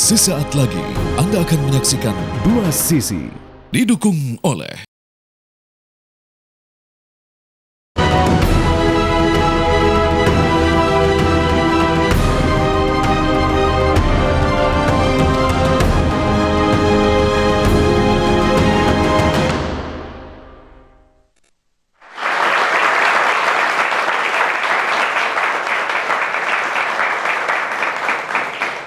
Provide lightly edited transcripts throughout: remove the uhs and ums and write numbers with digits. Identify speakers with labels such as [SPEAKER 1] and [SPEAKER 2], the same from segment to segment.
[SPEAKER 1] Sesaat lagi Anda akan menyaksikan Dua Sisi, didukung oleh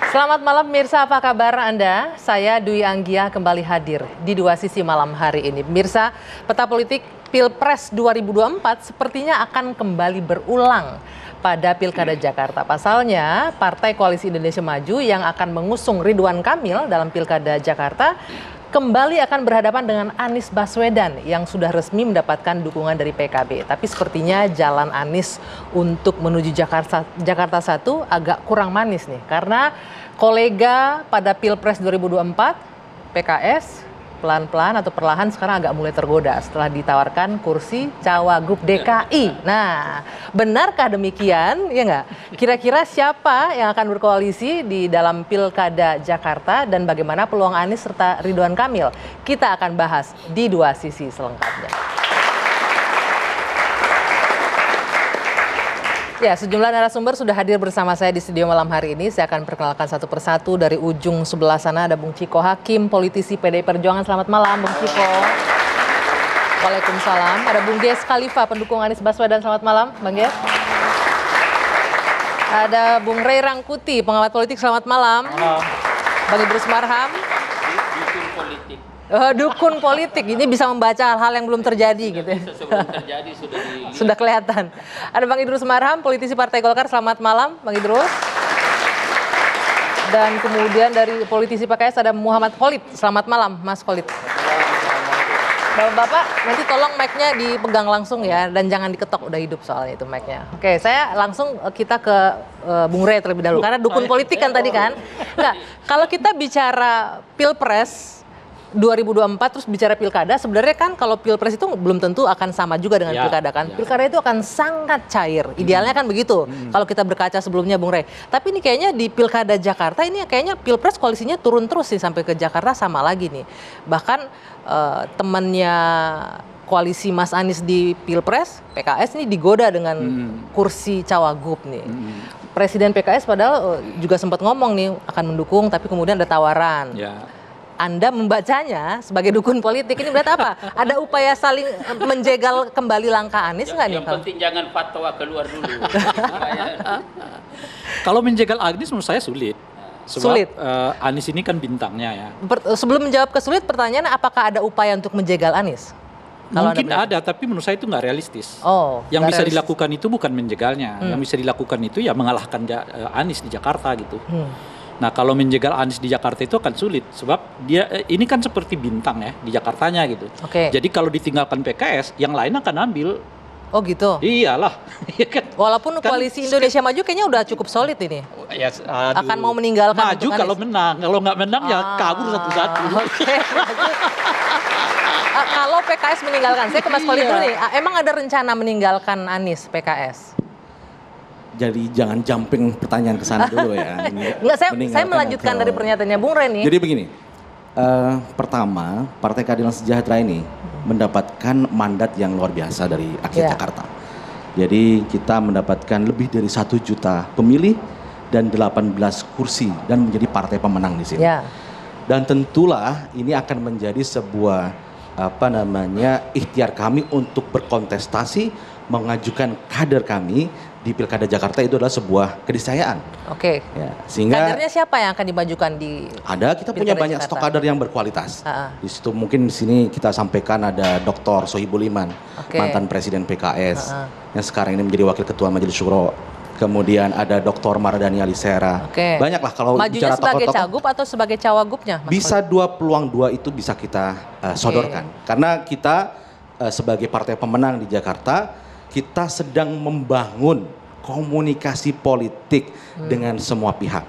[SPEAKER 2] Selamat malam pemirsa, apa kabar Anda? Saya Dwi Anggia kembali hadir di Dua Sisi malam hari ini. Pemirsa, peta politik Pilpres 2024 sepertinya akan kembali berulang pada Pilkada Jakarta. Pasalnya, Partai Koalisi Indonesia Maju yang akan mengusung Ridwan Kamil dalam Pilkada Jakarta kembali akan berhadapan dengan Anies Baswedan yang sudah resmi mendapatkan dukungan dari PKB. Tapi sepertinya jalan Anies untuk menuju Jakarta 1 agak kurang manis nih. Karena kolega pada Pilpres 2024, PKS, pelan-pelan atau perlahan sekarang agak mulai tergoda setelah ditawarkan kursi Cawagup DKI. Nah, benarkah demikian? Ya nggak? Kira-kira siapa yang akan berkoalisi di dalam Pilkada Jakarta dan bagaimana peluang Anies serta Ridwan Kamil? Kita akan bahas di Dua Sisi selengkapnya. Ya, sejumlah narasumber sudah hadir bersama saya di studio malam hari ini. Saya akan perkenalkan satu persatu. Dari ujung sebelah sana ada Bung Ciko Hakim, politisi PDI Perjuangan. Selamat malam, Bung Ciko. Waalaikumsalam. Ada Bung Ges Khalifa, pendukung Anies Baswedan. Selamat malam, Bang Ges. Ada Bung Ray Rangkuti, pengamat politik. Selamat malam.
[SPEAKER 3] Malam.
[SPEAKER 2] Bang Idrus Marham.
[SPEAKER 3] Dukun politik.
[SPEAKER 2] Dukun politik, ini bisa membaca hal-hal yang belum terjadi gitu ya.
[SPEAKER 3] Sebelum terjadi sudah dilihat.
[SPEAKER 2] Sudah kelihatan. Ada Bang Idrus Marham, politisi Partai Golkar. Selamat malam, Bang Idrus. Dan kemudian dari politisi PKS ada Muhammad Khalid. Selamat malam, Mas Khalid. Bapak-bapak, nanti tolong mic-nya dipegang langsung ya, dan jangan diketok, udah hidup soalnya itu mic-nya. Oke, saya langsung kita ke Bung Ray terlebih dahulu, karena dukun politik kan tadi kan. Nah, kalau kita bicara Pilpres 2024 terus bicara pilkada, sebenarnya kan kalau pilpres itu belum tentu akan sama juga dengan pilkada kan. Pilkada itu akan sangat cair. Idealnya kan begitu. Kalau kita berkaca sebelumnya Bung Rey. Tapi ini kayaknya di Pilkada Jakarta ini kayaknya pilpres koalisinya turun terus sih sampai ke Jakarta sama lagi nih. Bahkan temannya koalisi Mas Anies di Pilpres, PKS ini digoda dengan kursi Cawagup nih. Presiden PKS padahal juga sempat ngomong nih akan mendukung, tapi kemudian ada tawaran. Anda membacanya sebagai dukun politik ini berarti apa? Ada upaya saling menjegal kembali langkah Anies nggak nih?
[SPEAKER 3] Yang penting jangan fatwa keluar dulu.
[SPEAKER 4] Kalau menjegal Anies menurut saya sulit. Sebab
[SPEAKER 2] Sulit.
[SPEAKER 4] Anies ini kan bintangnya ya.
[SPEAKER 2] Sebelum menjawab ke sulit, pertanyaan apakah ada upaya untuk menjegal Anies? Kalau
[SPEAKER 4] Mungkin ada, tapi menurut saya itu nggak realistis.
[SPEAKER 2] Oh,
[SPEAKER 4] yang bisa
[SPEAKER 2] realistis.
[SPEAKER 4] dilakukan itu bukan menjegalnya. Yang bisa dilakukan itu ya mengalahkan Anies di Jakarta gitu. Nah, kalau menjegal Anies di Jakarta itu akan sulit sebab dia ini kan seperti bintang ya di Jakartanya gitu.
[SPEAKER 2] Oke.
[SPEAKER 4] Jadi kalau ditinggalkan PKS, yang lain akan ambil.
[SPEAKER 2] Oh gitu.
[SPEAKER 4] Iyalah. Iya kan?
[SPEAKER 2] Walaupun koalisi Indonesia Maju kayaknya udah cukup solid ini.
[SPEAKER 4] Ya,
[SPEAKER 2] Akan mau meninggalkan
[SPEAKER 4] maju
[SPEAKER 2] untuk
[SPEAKER 4] kalau
[SPEAKER 2] Anies.
[SPEAKER 4] menang. Kalau nggak menang ya kabur satu-satu.
[SPEAKER 2] Oke. Kalau PKS meninggalkan, saya ke Mas Khalid dulu nih. Emang ada rencana meninggalkan Anies PKS?
[SPEAKER 5] Jadi jangan jumping pertanyaan ke sana dulu ya.
[SPEAKER 2] Enggak, saya melanjutkan dari pernyataannya Bung Ray nih.
[SPEAKER 5] Jadi begini, pertama Partai Keadilan Sejahtera ini mendapatkan mandat yang luar biasa dari rakyat Jakarta. Jadi kita mendapatkan lebih dari 1 juta pemilih dan 18 kursi dan menjadi partai pemenang di sini. Dan tentulah ini akan menjadi sebuah ikhtiar kami untuk berkontestasi mengajukan kader kami di Pilkada Jakarta. Itu adalah sebuah keniscayaan.
[SPEAKER 2] Oke.
[SPEAKER 5] Ya, sehingga
[SPEAKER 2] kadernya siapa yang akan dimajukan di?
[SPEAKER 5] Kita punya banyak stok kader yang berkualitas. Di situ mungkin di sini kita sampaikan ada Dr. Sohibul Iman, mantan Presiden PKS, yang sekarang ini menjadi Wakil Ketua Majelis Syuro. Kemudian ada Dr. Mardhani Alisera. Banyaklah kalau
[SPEAKER 2] majunya
[SPEAKER 5] bicara
[SPEAKER 2] sebagai
[SPEAKER 5] tokoh-tokoh.
[SPEAKER 2] cagup atau sebagai cawagupnya? Mas
[SPEAKER 5] Bisa peluang dua itu bisa kita sodorkan. Karena kita sebagai partai pemenang di Jakarta, kita sedang membangun komunikasi politik dengan semua pihak.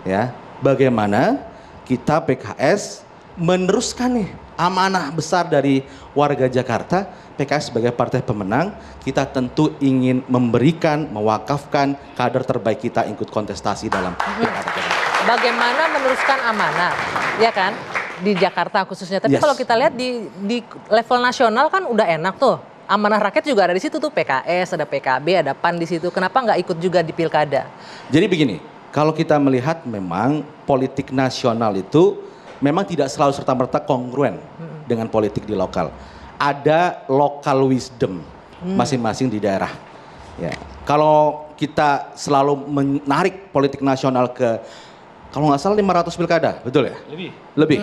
[SPEAKER 5] Ya, bagaimana kita PKS meneruskan nih amanah besar dari warga Jakarta. PKS sebagai partai pemenang, kita tentu ingin memberikan, mewakafkan kader terbaik kita ikut kontestasi dalam Pilkada Jakarta.
[SPEAKER 2] bagaimana meneruskan amanah, ya kan? Di Jakarta khususnya. Tapi
[SPEAKER 5] Yes.
[SPEAKER 2] kalau kita lihat di level nasional kan udah enak tuh. Amanah rakyat juga ada di situ tuh, PKS, ada PKB, ada PAN di situ. Kenapa nggak ikut juga di pilkada?
[SPEAKER 5] Jadi begini, kalau kita melihat memang politik nasional itu memang tidak selalu serta-merta kongruen dengan politik di lokal. Ada local wisdom masing-masing di daerah. Ya. Kalau kita selalu menarik politik nasional ke, kalau nggak salah 500 pilkada, betul ya? Lebih.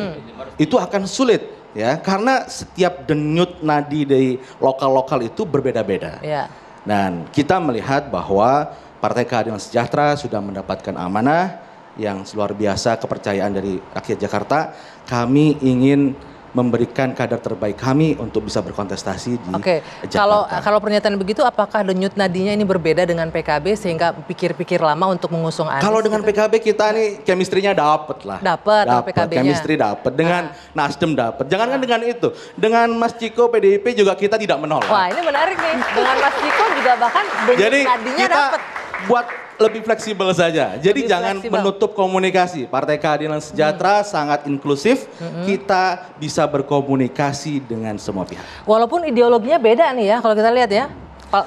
[SPEAKER 5] Itu akan sulit ya, karena setiap denyut nadi dari lokal-lokal itu berbeda-beda.
[SPEAKER 2] Ya.
[SPEAKER 5] Dan kita melihat bahwa Partai Keadilan Sejahtera sudah mendapatkan amanah yang luar biasa, kepercayaan dari rakyat Jakarta. Kami ingin memberikan kader terbaik kami untuk bisa berkontestasi di
[SPEAKER 2] Oke,
[SPEAKER 5] Jakarta.
[SPEAKER 2] kalau pernyataan begitu, apakah denyut nadinya ini berbeda dengan PKB sehingga pikir-pikir lama untuk mengusung Anies?
[SPEAKER 5] Kalau dengan PKB kita nih chemistry-nya dapet lah.
[SPEAKER 2] Dapet, PKB-nya.
[SPEAKER 5] Chemistry dapet, dengan Nasdem dapet. Jangankan dengan itu, dengan Mas Ciko PDIP juga kita tidak menolak.
[SPEAKER 2] Wah, ini menarik nih. Dengan Mas Ciko juga bahkan denyut
[SPEAKER 5] Jadi
[SPEAKER 2] nadinya
[SPEAKER 5] kita
[SPEAKER 2] dapet.
[SPEAKER 5] buat lebih fleksibel saja. Jadi
[SPEAKER 2] Lebih
[SPEAKER 5] jangan
[SPEAKER 2] fleksibel.
[SPEAKER 5] menutup komunikasi. Partai Keadilan Sejahtera sangat inklusif. Kita bisa berkomunikasi dengan semua pihak.
[SPEAKER 2] Walaupun ideologinya beda nih ya, kalau kita lihat ya.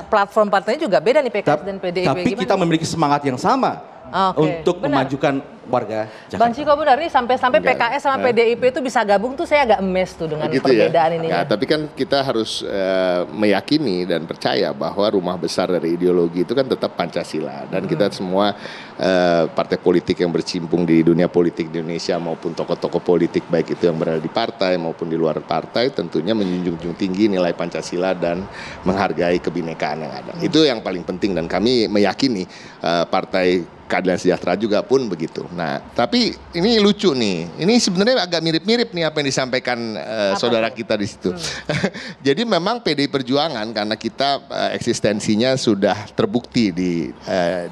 [SPEAKER 2] Platform partainya juga beda nih, PKS dan PDIP.
[SPEAKER 5] Tapi
[SPEAKER 2] Gimana?
[SPEAKER 5] kita memiliki semangat yang sama
[SPEAKER 2] Oke,
[SPEAKER 5] untuk
[SPEAKER 2] benar.
[SPEAKER 5] memajukan warga
[SPEAKER 2] Bang
[SPEAKER 5] Jakarta.
[SPEAKER 2] Ciko benar nih, sampai-sampai
[SPEAKER 6] Enggak.
[SPEAKER 2] PKS sama PDIP itu bisa gabung tuh saya agak emes tuh dengan
[SPEAKER 6] Gitu
[SPEAKER 2] perbedaan ini.
[SPEAKER 6] Nah, tapi kan kita harus meyakini dan percaya bahwa rumah besar dari ideologi itu kan tetap Pancasila, dan kita semua partai politik yang bercimpung di dunia politik di Indonesia maupun tokoh-tokoh politik baik itu yang berada di partai maupun di luar partai tentunya menjunjung tinggi nilai Pancasila dan menghargai kebinekaan yang ada. Itu yang paling penting, dan kami meyakini Partai Keadilan Sejahtera juga pun begitu. Nah, tapi ini lucu nih. Ini sebenarnya agak mirip-mirip nih apa yang disampaikan saudara kita di situ. Jadi memang PDI Perjuangan karena kita eksistensinya sudah terbukti di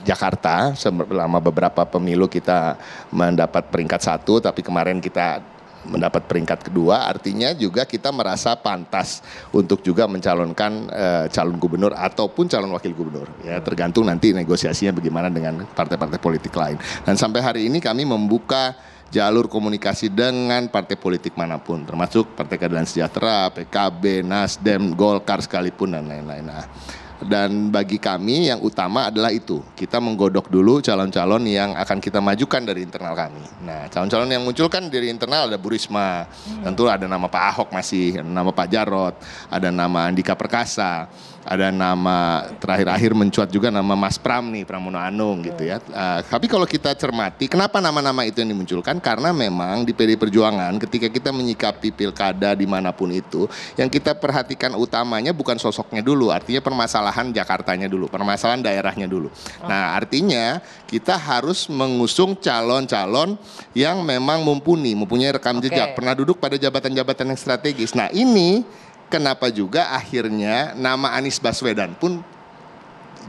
[SPEAKER 6] Jakarta selama beberapa pemilu kita mendapat peringkat 1, tapi kemarin kita mendapat peringkat kedua, artinya juga kita merasa pantas untuk juga mencalonkan calon gubernur ataupun calon wakil gubernur. Ya, tergantung nanti negosiasinya bagaimana dengan partai-partai politik lain. Dan sampai hari ini kami membuka jalur komunikasi dengan partai politik manapun, termasuk Partai Keadilan Sejahtera, PKB, Nasdem, Golkar sekalipun dan lain-lain. Nah, dan bagi kami yang utama adalah itu, kita menggodok dulu calon-calon yang akan kita majukan dari internal kami. Nah, calon-calon yang muncul kan dari internal ada Bu Risma, tentu ada nama Pak Ahok masih, ada nama Pak Jarot, ada nama Andika Perkasa, ada nama terakhir-akhir mencuat juga nama Mas Pram nih, Pramono Anung gitu ya. Tapi kalau kita cermati, kenapa nama-nama itu yang dimunculkan? Karena memang di PDI Perjuangan ketika kita menyikapi pilkada dimanapun itu, yang kita perhatikan utamanya bukan sosoknya dulu, artinya permasalahan Jakartanya dulu, permasalahan daerahnya dulu. Nah, artinya kita harus mengusung calon-calon yang memang mempunyai rekam jejak, pernah duduk pada jabatan-jabatan yang strategis. Nah, ini kenapa juga akhirnya nama Anies Baswedan pun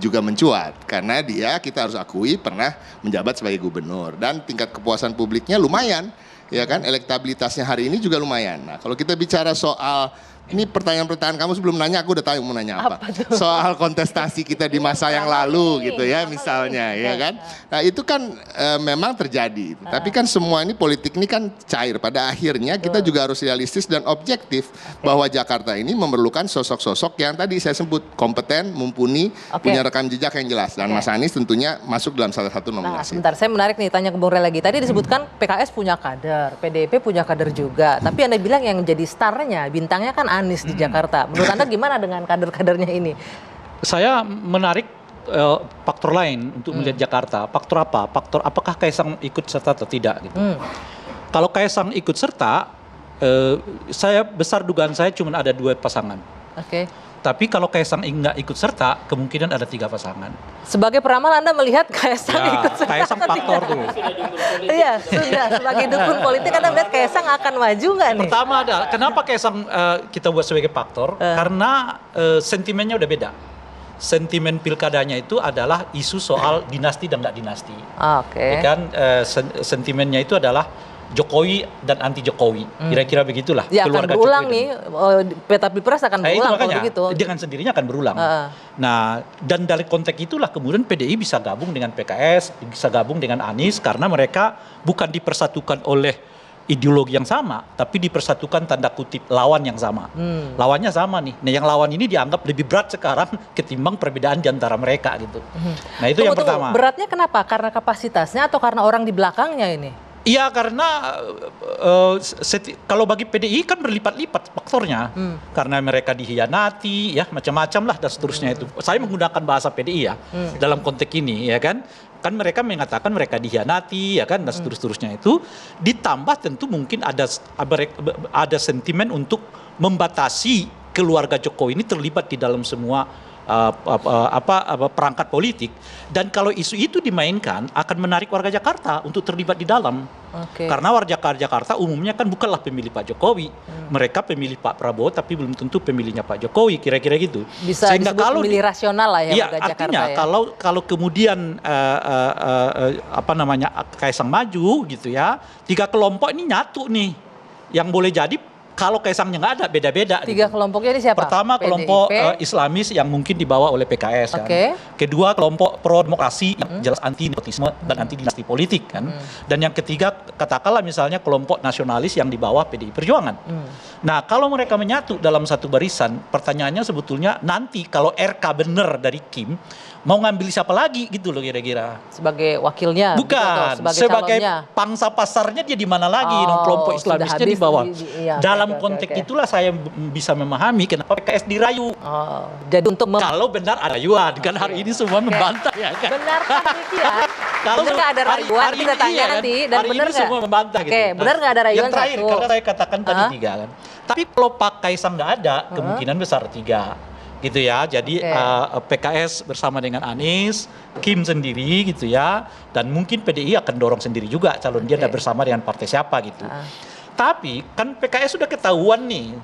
[SPEAKER 6] juga mencuat, karena dia, kita harus akui, pernah menjabat sebagai gubernur dan tingkat kepuasan publiknya lumayan, ya kan, elektabilitasnya hari ini juga lumayan. Nah, kalau kita bicara soal ini pertanyaan-pertanyaan kamu sebelum nanya, aku udah tahu mau nanya apa. Soal kontestasi kita di masa yang lalu gitu ya misalnya, ya kan. Nah, itu kan memang terjadi. Tapi kan semua ini politik ini kan cair. Pada akhirnya kita juga harus realistis dan objektif bahwa Jakarta ini memerlukan sosok-sosok yang tadi saya sebut kompeten, mumpuni, punya rekam jejak yang jelas. Dan Mas Anies tentunya masuk dalam salah satu
[SPEAKER 2] Nah,
[SPEAKER 6] nominasi.
[SPEAKER 2] sebentar, saya menarik nih, tanya ke Bung Rey lagi. Tadi disebutkan PKS punya kader, PDIP punya kader juga. Tapi Anda bilang yang jadi starnya, bintangnya kan Anies di Jakarta. Menurut Anda gimana dengan kader-kadernya ini?
[SPEAKER 4] Saya menarik faktor lain untuk melihat Jakarta. Faktor apa? Faktor apakah Kaisang ikut serta atau tidak gitu. Kalau Kaisang ikut serta, saya besar dugaan saya cuma ada 2 pasangan.
[SPEAKER 2] Oke.
[SPEAKER 4] Tapi kalau Kaisang nggak ikut serta, kemungkinan ada 3 pasangan.
[SPEAKER 2] Sebagai peramal Anda melihat Kaisang ikut serta?
[SPEAKER 4] Kaisang
[SPEAKER 2] atau
[SPEAKER 4] faktor
[SPEAKER 2] tidak?
[SPEAKER 4] tuh.
[SPEAKER 2] Iya, sudah. Sebagai dukun politik Anda melihat Kaisang akan maju nggak nih?
[SPEAKER 4] Pertama ada, kenapa Kaisang kita buat sebagai faktor? Karena sentimennya udah beda. Sentimen pilkadanya itu adalah isu soal dinasti dan nggak dinasti.
[SPEAKER 2] Oke.
[SPEAKER 4] Ya kan, sentimennya itu adalah Jokowi dan anti Jokowi. Kira-kira begitulah.
[SPEAKER 2] Ya akan
[SPEAKER 4] keluarga
[SPEAKER 2] berulang
[SPEAKER 4] Jokowi
[SPEAKER 2] nih, peta pilpres akan
[SPEAKER 4] Nah, itu
[SPEAKER 2] berulang kalau
[SPEAKER 4] makanya
[SPEAKER 2] begitu.
[SPEAKER 4] dengan sendirinya akan berulang. Nah, dan dari konteks itulah kemudian PDI bisa gabung dengan PKS, bisa gabung dengan Anies karena mereka bukan dipersatukan oleh ideologi yang sama, tapi dipersatukan tanda kutip lawan yang sama. Lawannya sama nih. Nah, yang lawan ini dianggap lebih berat sekarang ketimbang perbedaan di antara mereka gitu. Nah, itu yang pertama.
[SPEAKER 2] Beratnya kenapa? Karena kapasitasnya atau karena orang di belakangnya ini?
[SPEAKER 4] Iya, karena kalau bagi PDI kan berlipat-lipat faktornya. Karena mereka dihianati, ya macam-macam lah dan seterusnya itu. Saya menggunakan bahasa PDI ya dalam konteks ini, ya kan. Kan mereka mengatakan mereka dihianati, ya kan, dan seterusnya itu. Ditambah tentu mungkin ada sentimen untuk membatasi keluarga Jokowi ini terlibat di dalam semua perangkat politik, dan kalau isu itu dimainkan akan menarik warga Jakarta untuk terlibat di dalam. Karena warga Jakarta umumnya kan bukanlah pemilih Pak Jokowi, mereka pemilih Pak Prabowo tapi belum tentu pemilihnya Pak Jokowi, kira-kira gitu.
[SPEAKER 2] Bisa sehingga disebut pemilih rasional lah ya warga Jakarta.
[SPEAKER 4] Artinya kalau kemudian Kaisang maju gitu ya, 3 kelompok ini nyatu nih, yang boleh jadi. Kalau Kaisangnya nggak ada, beda-beda.
[SPEAKER 2] 3 kelompoknya ini siapa?
[SPEAKER 4] Pertama, kelompok Islamis yang mungkin dibawa oleh PKS kan. Kedua, kelompok pro-demokrasi yang jelas anti-nepotisme dan anti-dinasti politik kan. Dan yang ketiga, katakanlah misalnya kelompok nasionalis yang dibawa PDI Perjuangan. Nah, kalau mereka menyatu dalam satu barisan, pertanyaannya sebetulnya nanti kalau RK benar dari Kim, mau ngambil siapa lagi gitu loh kira-kira.
[SPEAKER 2] Sebagai wakilnya?
[SPEAKER 4] Bukan, sebagai pangsa pasarnya dia di mana lagi? Kelompok Islamisnya di bawah. Dalam konteks itulah saya bisa memahami kenapa PKS dirayu.
[SPEAKER 2] Jadi untuk
[SPEAKER 4] kalau benar ada rayuan, kan hari ini semua membantah ya kan.
[SPEAKER 2] Benar kan itu ya? Kalau nggak ada rayuan kita tanya nanti, dan benar nggak?
[SPEAKER 4] Semua membantah gitu.
[SPEAKER 2] Benar nggak ada rayuan?
[SPEAKER 4] Yang terakhir, karena saya katakan tadi 3 kan. Tapi kalau Pak Kaisang nggak ada, kemungkinan besar 3. Gitu ya, jadi PKS bersama dengan Anies, Kim sendiri gitu ya, dan mungkin PDI akan dorong sendiri juga calon dia bersama dengan partai siapa gitu. Tapi kan PKS sudah ketahuan nih,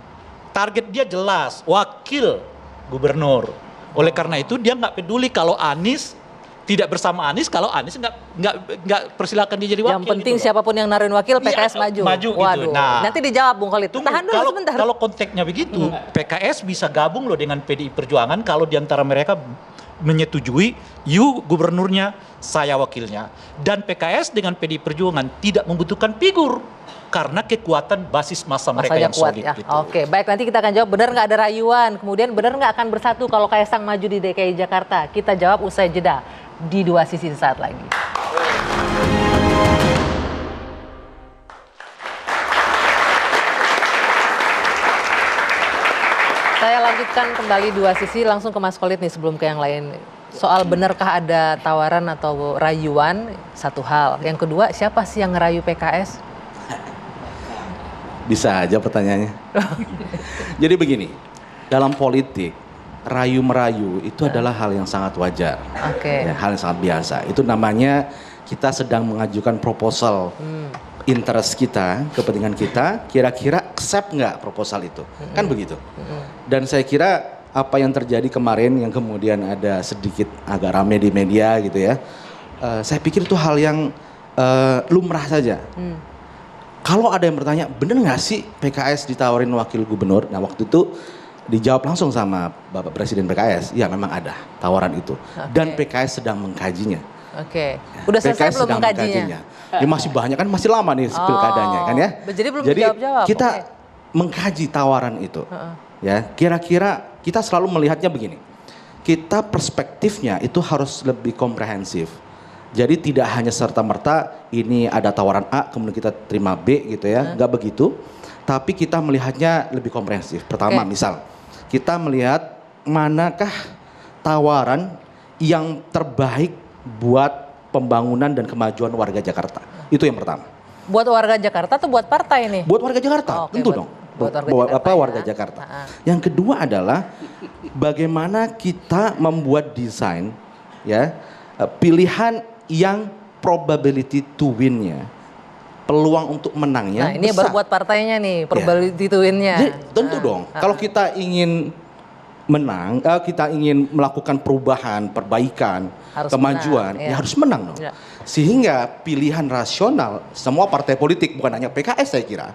[SPEAKER 4] target dia jelas, wakil gubernur. Oleh karena itu dia nggak peduli kalau Anies tidak bersama Anies, kalau Anies nggak persilakan dia jadi wakil.
[SPEAKER 2] Yang penting
[SPEAKER 4] gitu
[SPEAKER 2] siapapun yang naruhin wakil, PKS maju.
[SPEAKER 4] Waduh.
[SPEAKER 2] Gitu. Nah, nanti dijawab Bung Khalid. Tahan dulu sebentar.
[SPEAKER 4] Kalau konteksnya begitu, PKS bisa gabung loh dengan PDI Perjuangan kalau diantara mereka menyetujui, you gubernurnya, saya wakilnya. Dan PKS dengan PDI Perjuangan tidak membutuhkan figur karena kekuatan basis masa mereka yang
[SPEAKER 2] kuat,
[SPEAKER 4] solid.
[SPEAKER 2] Ya.
[SPEAKER 4] Gitu.
[SPEAKER 2] Oke, baik, nanti kita akan jawab benar nggak ada rayuan, kemudian benar nggak akan bersatu kalau Kaisang maju di DKI Jakarta. Kita jawab usai jeda di 2 sisi saat lagi. Saya lanjutkan kembali 2 sisi, langsung ke Mas Khalid nih sebelum ke yang lain. Soal benarkah ada tawaran atau rayuan, satu hal. Yang kedua, siapa sih yang ngerayu PKS?
[SPEAKER 5] Bisa aja pertanyaannya. Jadi begini, dalam politik, rayu-merayu itu adalah hal yang sangat wajar. Ya, hal yang sangat biasa. Itu namanya kita sedang mengajukan proposal interest kita, kepentingan kita, kira-kira accept nggak proposal itu. Kan begitu. Dan saya kira apa yang terjadi kemarin yang kemudian ada sedikit agak rame di media gitu ya. Saya pikir itu hal yang lumrah saja. Kalau ada yang bertanya, bener nggak sih PKS ditawarin wakil gubernur? Nah waktu itu dijawab langsung sama Bapak Presiden PKS, ya memang ada tawaran itu. Dan PKS sedang mengkajinya.
[SPEAKER 2] Udah selesai belum mengkajinya?
[SPEAKER 5] Ya masih banyak kan, masih lama nih pilkadanya kan ya.
[SPEAKER 2] Jadi belum dijawab-jawab.
[SPEAKER 5] Kita mengkaji tawaran itu. Ya, kira-kira kita selalu melihatnya begini. Kita perspektifnya itu harus lebih komprehensif. Jadi tidak hanya serta-merta ini ada tawaran A kemudian kita terima B gitu ya, nggak begitu. Tapi kita melihatnya lebih komprehensif. Pertama misal, kita melihat manakah tawaran yang terbaik buat pembangunan dan kemajuan warga Jakarta. Itu yang pertama.
[SPEAKER 2] Buat warga Jakarta atau buat partai nih?
[SPEAKER 5] Buat warga Jakarta, tentu dong. Buat warga Jakarta. Yang kedua adalah bagaimana kita membuat desain ya pilihan yang probability to win-nya, peluang untuk menangnya.
[SPEAKER 2] Nah ini
[SPEAKER 5] besar.
[SPEAKER 2] baru buat partainya nih, probability to win-nya.
[SPEAKER 5] Jadi, tentu dong, kalau kita ingin menang, kita ingin melakukan perubahan, perbaikan, harus kemajuan, menang, ya harus menang dong. Sehingga pilihan rasional semua partai politik, bukan hanya PKS saya kira,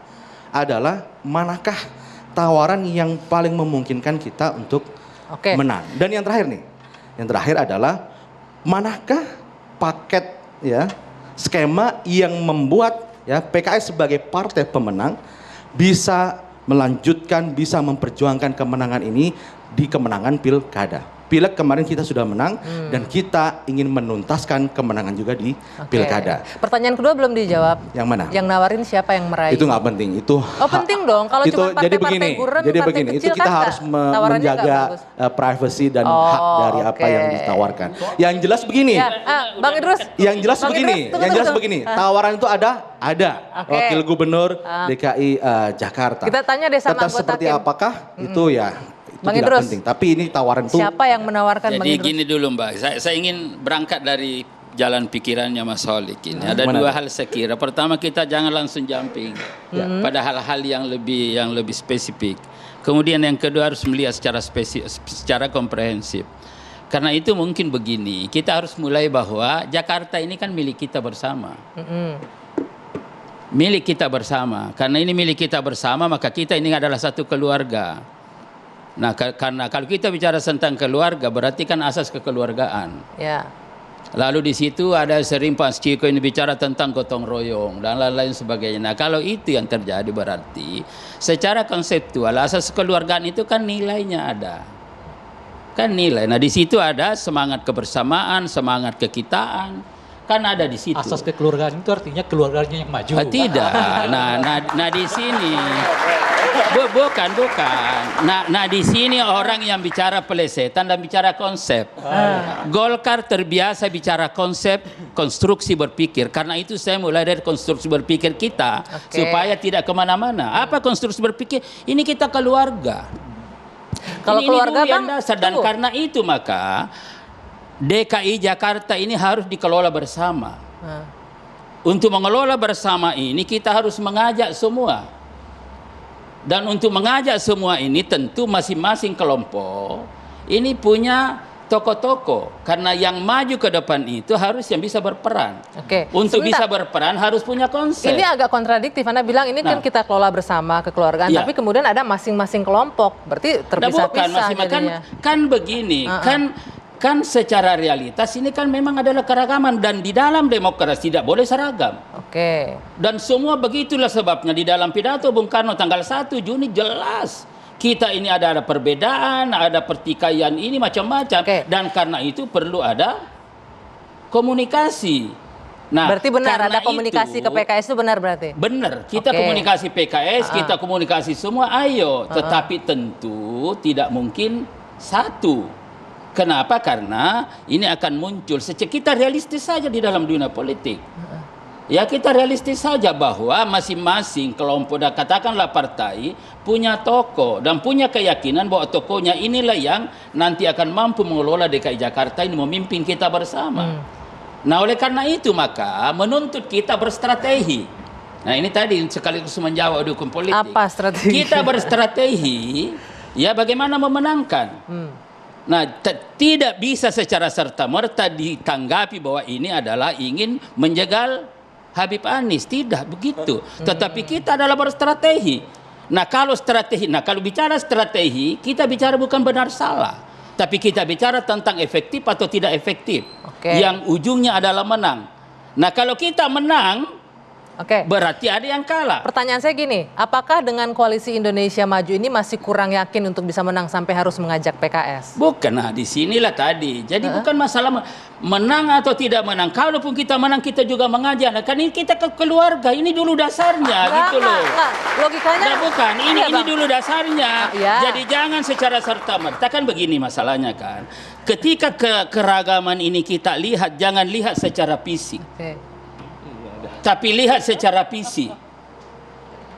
[SPEAKER 5] adalah manakah tawaran yang paling memungkinkan kita untuk menang. Dan yang terakhir nih, yang terakhir adalah manakah paket ya skema yang membuat ya PKS sebagai partai pemenang bisa melanjutkan, bisa memperjuangkan kemenangan ini di kemenangan pilkada. Pileg kemarin kita sudah menang dan kita ingin menuntaskan kemenangan juga di pilkada.
[SPEAKER 2] Pertanyaan kedua belum dijawab.
[SPEAKER 5] Yang mana?
[SPEAKER 2] Yang nawarin siapa yang meraih?
[SPEAKER 5] Itu nggak penting. Itu
[SPEAKER 2] penting dong. Kalau cuma partai-partai gurem,
[SPEAKER 5] jadi
[SPEAKER 2] partai
[SPEAKER 5] begini.
[SPEAKER 2] kecil
[SPEAKER 5] Itu kita
[SPEAKER 2] kan
[SPEAKER 5] harus menjaga privacy dan hak dari apa yang ditawarkan. Yang jelas begini.
[SPEAKER 2] Ya. Bang Idrus.
[SPEAKER 5] Yang jelas
[SPEAKER 2] Bang
[SPEAKER 5] begini.
[SPEAKER 2] Idrus,
[SPEAKER 5] Yang jelas begini. Tawaran itu ada. Wakil Gubernur DKI Jakarta.
[SPEAKER 2] Kita tanya deh sama
[SPEAKER 5] Tetap
[SPEAKER 2] anggota
[SPEAKER 5] seperti
[SPEAKER 2] tim.
[SPEAKER 5] apakah itu ya. Itu
[SPEAKER 2] Bang
[SPEAKER 5] tidak
[SPEAKER 2] Idrus,
[SPEAKER 5] penting. Tapi ini tawaran itu.
[SPEAKER 2] Siapa yang menawarkan Bang
[SPEAKER 3] Jadi
[SPEAKER 2] Idrus?
[SPEAKER 3] gini dulu Mbak, saya ingin berangkat dari jalan pikirannya Mas Holik ini. Ada
[SPEAKER 5] Mana?
[SPEAKER 3] dua hal saya kira. Pertama, kita jangan langsung jumping pada hal-hal yang lebih spesifik. Kemudian yang kedua harus melihat secara komprehensif. Karena itu mungkin begini, kita harus mulai bahwa Jakarta ini kan milik kita bersama. Milik kita bersama. Karena ini milik kita bersama, maka kita ini adalah satu keluarga. Nah, karena kalau kita bicara tentang keluarga, berarti kan asas kekeluargaan.
[SPEAKER 2] Ya.
[SPEAKER 3] Lalu di situ ada sering Pak Ciko ini bicara tentang gotong royong dan lain-lain sebagainya. Nah, kalau itu yang terjadi berarti secara konseptual asas kekeluargaan itu kan nilainya ada. Kan nilai. Nah, di situ ada semangat kebersamaan, semangat kekitaan. Kan ada di situ.
[SPEAKER 4] Asas kekeluargaan itu artinya keluarganya yang maju.
[SPEAKER 3] Tidak. Nah di sini bukan. Nah di sini orang yang bicara pelesetan dan bicara konsep. Golkar terbiasa bicara konsep, konstruksi berpikir. Karena itu saya mulai dari konstruksi berpikir kita supaya tidak kemana-mana. Apa konstruksi berpikir? Ini kita keluarga.
[SPEAKER 2] Kalau keluarga Bang,
[SPEAKER 3] dasar. Dan karena itu maka DKI Jakarta ini harus dikelola bersama. Untuk mengelola bersama ini kita harus mengajak semua. Dan untuk mengajak semua ini tentu masing-masing kelompok ini punya tokoh-tokoh. Karena yang maju ke depan itu harus yang bisa berperan. Untuk bisa berperan harus punya konsep.
[SPEAKER 2] Ini agak kontradiktif. Anda bilang ini kan kita kelola bersama kekeluargaan, tapi kemudian ada masing-masing kelompok. Berarti terpisah-pisah jadinya.
[SPEAKER 3] Kan begini, kan secara realitas ini kan memang adalah keragaman dan di dalam demokrasi tidak boleh seragam. Dan semua begitulah sebabnya di dalam pidato Bung Karno tanggal 1 Juni jelas kita ini ada perbedaan, ada pertikaian ini macam-macam dan karena itu perlu ada komunikasi. Nah,
[SPEAKER 2] berarti benar ada komunikasi ke PKS itu benar berarti?
[SPEAKER 3] Benar, kita komunikasi PKS, kita komunikasi semua ayo, tetapi tentu tidak mungkin satu. Kenapa? Karena ini akan muncul. Kita realistis saja di dalam dunia politik. Ya kita realistis saja bahwa masing-masing kelompok dan katakanlah partai punya tokoh dan punya keyakinan bahwa tokohnya inilah yang nanti akan mampu mengelola DKI Jakarta ini memimpin kita bersama. Nah oleh karena itu maka menuntut kita berstrategi. Nah ini tadi sekaligus menjawab dukung politik.
[SPEAKER 2] Apa strategi?
[SPEAKER 3] Kita berstrategi ya bagaimana memenangkan. Nah, tidak bisa secara serta-merta ditanggapi bahwa ini adalah ingin menjegal Habib Anies. Tidak begitu. Tetapi kita adalah berstrategi. Nah, kalau bicara strategi, kita bicara bukan benar salah. Tapi kita bicara tentang efektif atau tidak efektif. Yang ujungnya adalah menang. Nah, kalau kita menang, berarti ada yang kalah.
[SPEAKER 2] Pertanyaan saya gini, apakah dengan koalisi Indonesia Maju ini masih kurang yakin untuk bisa menang sampai harus mengajak PKS?
[SPEAKER 3] Bukan, nah disinilah tadi. Jadi bukan masalah menang atau tidak menang. Kalaupun kita menang, kita juga mengajak. Nah, kan ini kita ke keluarga, ini dulu dasarnya gitu loh.
[SPEAKER 2] Logikanya.
[SPEAKER 3] Nah, bukan, ini dulu dasarnya. Jadi jangan secara serta-merta, kan begini masalahnya kan. Ketika keragaman ini kita lihat, jangan lihat secara fisik. Tapi lihat secara visi.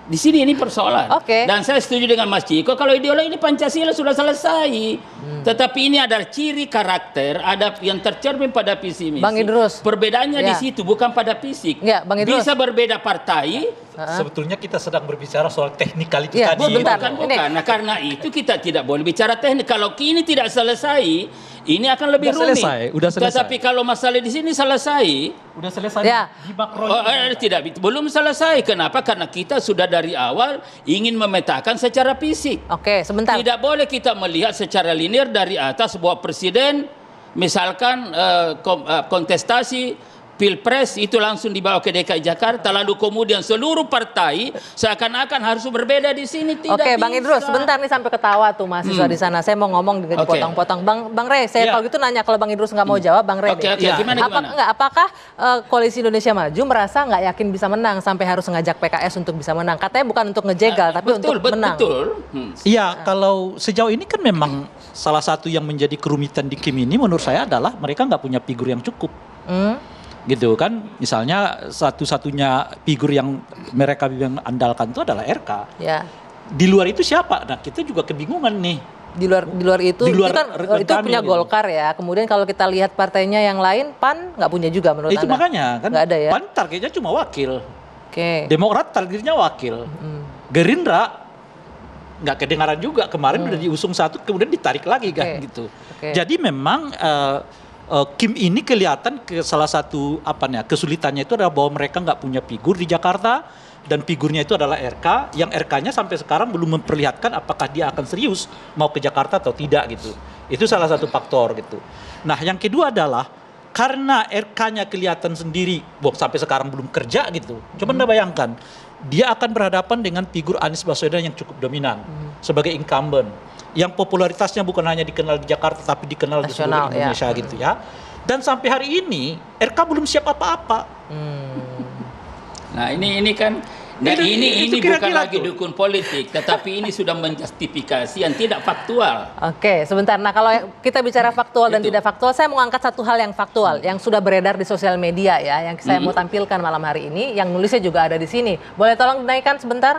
[SPEAKER 3] Di sini ini persoalan. Dan saya setuju dengan Mas Ciko, kalau ideologi ini Pancasila sudah selesai. Tetapi ini ada ciri karakter, ada yang tercermin pada visi misi.
[SPEAKER 2] Bang Idrus.
[SPEAKER 3] Perbedaannya di situ, bukan pada fisik.
[SPEAKER 2] Bang Idrus.
[SPEAKER 3] Bisa berbeda partai.
[SPEAKER 4] Sebetulnya kita sedang berbicara soal teknikal itu tadi.
[SPEAKER 3] Bukan. Nah, karena itu kita tidak boleh bicara teknik. Kalau ini tidak selesai, ini akan lebih
[SPEAKER 4] Udah
[SPEAKER 3] rumit.
[SPEAKER 4] selesai, udah selesai.
[SPEAKER 3] Tetapi kalau masalah di sini selesai,
[SPEAKER 4] Udah selesai
[SPEAKER 2] Ya.
[SPEAKER 4] di Macron.
[SPEAKER 3] belum selesai. Kenapa? Karena kita sudah dari awal ingin memetakan secara fisik.
[SPEAKER 2] Oke, sebentar.
[SPEAKER 3] Tidak boleh kita melihat secara linear dari atas sebuah presiden, misalkan kontestasi Pilpres itu langsung dibawa ke DKI Jakarta, lalu kemudian seluruh partai seakan-akan harus berbeda di sini. Tidak
[SPEAKER 2] Oke, Bang
[SPEAKER 3] bisa.
[SPEAKER 2] Idrus, sebentar nih sampai ketawa tuh mahasiswa di sana. Saya mau ngomong dengan
[SPEAKER 3] Oke.
[SPEAKER 2] dipotong-potong. Bang Rey, saya
[SPEAKER 4] Iya.
[SPEAKER 2] kalau gitu nanya, kalau Bang Idrus nggak mau jawab, Bang Rey.
[SPEAKER 3] Oke,
[SPEAKER 2] deh.
[SPEAKER 3] oke. Gimana?
[SPEAKER 2] Apakah Koalisi Indonesia Maju merasa nggak yakin bisa menang sampai harus ngajak PKS untuk bisa menang? Katanya bukan untuk ngejegal, tapi untuk menang.
[SPEAKER 3] Betul.
[SPEAKER 4] Iya, kalau sejauh ini kan memang salah satu yang menjadi kerumitan di Kim ini menurut saya adalah mereka nggak punya figur yang cukup. Gitu kan, misalnya satu-satunya figur yang mereka yang andalkan itu adalah RK.
[SPEAKER 2] Ya.
[SPEAKER 4] Di luar itu siapa? Nah, kita juga kebingungan nih.
[SPEAKER 2] Di luar itu,
[SPEAKER 4] Di luar
[SPEAKER 2] itu kan
[SPEAKER 4] Ridwan
[SPEAKER 2] itu
[SPEAKER 4] Kamil
[SPEAKER 2] punya
[SPEAKER 4] gitu.
[SPEAKER 2] Golkar ya. Kemudian kalau kita lihat partainya yang lain, PAN nggak punya juga menurut
[SPEAKER 4] Itu
[SPEAKER 2] Anda?
[SPEAKER 4] makanya kan
[SPEAKER 2] Nggak ada ya.
[SPEAKER 4] PAN targetnya cuma wakil.
[SPEAKER 2] Oke.
[SPEAKER 4] Demokrat targetnya wakil. Gerindra nggak kedengaran juga, kemarin udah diusung satu kemudian ditarik lagi kan
[SPEAKER 2] Oke.
[SPEAKER 4] gitu.
[SPEAKER 2] Oke.
[SPEAKER 4] Jadi memang Kim ini kelihatan ke salah satu kesulitannya itu adalah bahwa mereka nggak punya figur di Jakarta dan figurnya itu adalah RK yang RK-nya sampai sekarang belum memperlihatkan apakah dia akan serius mau ke Jakarta atau tidak gitu. Itu salah satu faktor gitu. Nah, yang kedua adalah karena RK-nya kelihatan sendiri, sampai sekarang belum kerja gitu. Coba Anda bayangkan, dia akan berhadapan dengan figur Anies Baswedan yang cukup dominan sebagai incumbent, yang popularitasnya bukan hanya dikenal di Jakarta tapi dikenal di
[SPEAKER 2] Nasional,
[SPEAKER 4] seluruh Indonesia gitu ya. Dan sampai hari ini RK belum siap apa-apa.
[SPEAKER 3] Nah, ini kan ini
[SPEAKER 4] Itu
[SPEAKER 3] bukan
[SPEAKER 4] kira-kira
[SPEAKER 3] lagi
[SPEAKER 4] tuh.
[SPEAKER 3] dukun politik, tetapi ini sudah menjustifikasi yang tidak faktual.
[SPEAKER 2] Oke, sebentar. Nah, kalau kita bicara faktual dan
[SPEAKER 3] Itu.
[SPEAKER 2] tidak faktual, saya mau angkat satu hal yang faktual, yang sudah beredar di sosial media ya, yang saya mau tampilkan malam hari ini, yang nulisnya juga ada di sini. Boleh tolong dinaikkan sebentar?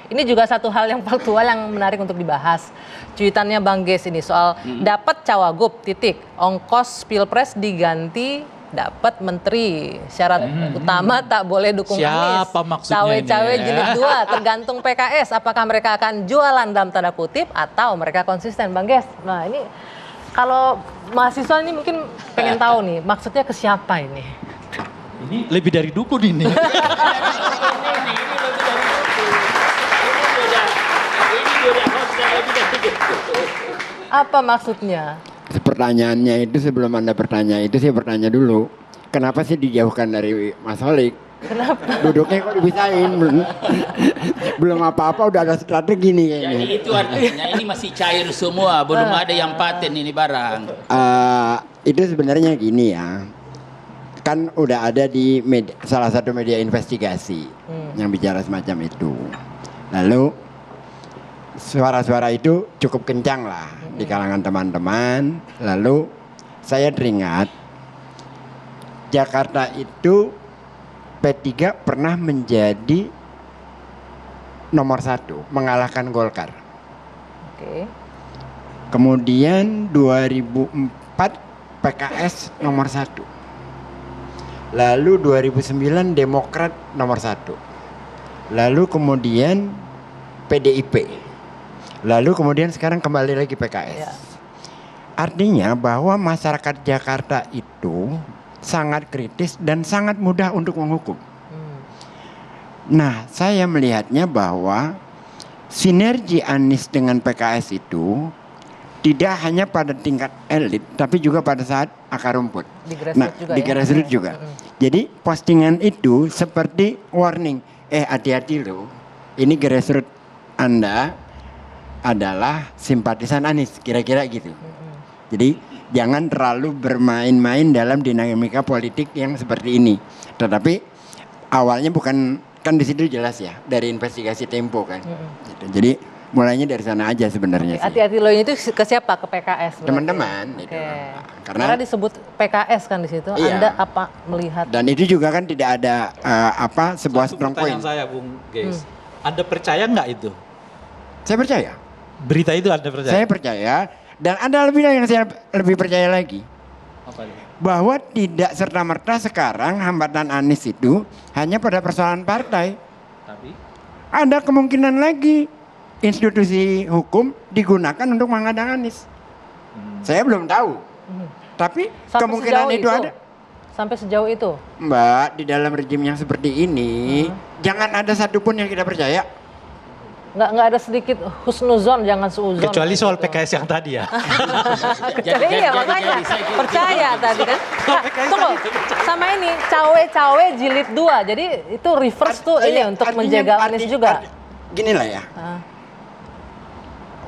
[SPEAKER 2] Ini juga satu hal yang faktual yang menarik untuk dibahas. Cuitannya Bang Ges ini soal dapat cawagup, ongkos Pilpres diganti dapat menteri. Syarat utama tak boleh dukung
[SPEAKER 4] Siapa
[SPEAKER 2] Anies.
[SPEAKER 4] maksudnya ini?
[SPEAKER 2] Cawe-cawe jilid 2 tergantung PKS. Apakah mereka akan jualan dalam tanda kutip atau mereka konsisten, Bang Ges? Nah, ini kalau mahasiswa ini mungkin pengen tahu nih maksudnya ke siapa ini?
[SPEAKER 4] Ini lebih dari dukun ini.
[SPEAKER 2] Apa maksudnya?
[SPEAKER 7] Pertanyaannya itu sebelum Anda bertanya itu saya bertanya dulu. Kenapa sih dijauhkan dari Mas Holik?
[SPEAKER 2] Kenapa?
[SPEAKER 7] Duduknya kok dipisahin? Belum apa-apa udah ada strategi nih kayaknya.
[SPEAKER 3] Jadi itu artinya ini masih cair semua, belum ada yang paten ini barang.
[SPEAKER 7] Itu sebenarnya gini ya. Kan udah ada di salah satu media investigasi yang bicara semacam itu. Lalu suara-suara itu cukup kencang lah di kalangan teman-teman. Lalu saya teringat Jakarta itu P3 pernah menjadi nomor 1 mengalahkan Golkar.
[SPEAKER 2] Oke.
[SPEAKER 7] Kemudian 2004 PKS nomor 1. Lalu 2009 Demokrat nomor 1. Lalu kemudian PDIP. Lalu kemudian sekarang kembali lagi PKS.
[SPEAKER 2] Ya.
[SPEAKER 7] Artinya bahwa masyarakat Jakarta itu sangat kritis dan sangat mudah untuk menghukum. Nah, saya melihatnya bahwa sinergi Anies dengan PKS itu tidak hanya pada tingkat elit, tapi juga pada saat akar rumput.
[SPEAKER 2] Di grassroots
[SPEAKER 7] Nah,
[SPEAKER 2] juga
[SPEAKER 7] di
[SPEAKER 2] ya?
[SPEAKER 7] grassroots juga. Jadi postingan itu seperti warning, hati-hati loh, ini grassroots Anda adalah simpatisan Anies, kira-kira gitu. Jadi jangan terlalu bermain-main dalam dinamika politik yang seperti ini. Tetapi awalnya bukan, kan di situ jelas ya dari investigasi Tempo kan. Gitu. Jadi mulainya dari sana aja sebenarnya sih.
[SPEAKER 2] Hati-hati lo itu ke siapa? Ke PKS? berarti?
[SPEAKER 7] Teman-teman.
[SPEAKER 2] Oke.
[SPEAKER 7] Gitu.
[SPEAKER 2] Karena disebut PKS kan di situ.
[SPEAKER 7] Iya.
[SPEAKER 2] Anda apa melihat?
[SPEAKER 7] Dan itu juga kan tidak ada sebuah
[SPEAKER 4] Satu
[SPEAKER 7] strong point.
[SPEAKER 4] pertanyaan saya, Bung Geis. Anda percaya nggak itu?
[SPEAKER 7] Saya percaya.
[SPEAKER 4] Berita itu Anda percaya?
[SPEAKER 7] Saya percaya. Dan ada lebih yang saya lebih percaya lagi.
[SPEAKER 4] Apa itu?
[SPEAKER 7] Bahwa tidak serta-merta sekarang hambatan Anies itu hanya pada persoalan partai.
[SPEAKER 4] Tapi
[SPEAKER 7] Ada kemungkinan lagi institusi hukum digunakan untuk menghadang Anies. Saya belum tahu. Tapi
[SPEAKER 2] Sampai
[SPEAKER 7] kemungkinan
[SPEAKER 2] sejauh
[SPEAKER 7] itu ada.
[SPEAKER 2] Sampai sejauh itu.
[SPEAKER 7] Mbak, di dalam rejim yang seperti ini, jangan ada satupun yang kita percaya.
[SPEAKER 2] Nggak ada sedikit husnuzon, jangan seuzon.
[SPEAKER 4] Kecuali soal
[SPEAKER 2] gitu.
[SPEAKER 4] PKS yang tadi ya.
[SPEAKER 2] Kecuali iya makanya
[SPEAKER 3] saya kira-
[SPEAKER 2] percaya tadi kan. Nah, tunggu, sama ini cawe-cawe jilid 2. Jadi itu reverse tuh ini
[SPEAKER 7] Iya,
[SPEAKER 2] untuk
[SPEAKER 7] artinya-
[SPEAKER 2] menjaga Anies juga.
[SPEAKER 7] Gini lah ya.
[SPEAKER 2] Ah.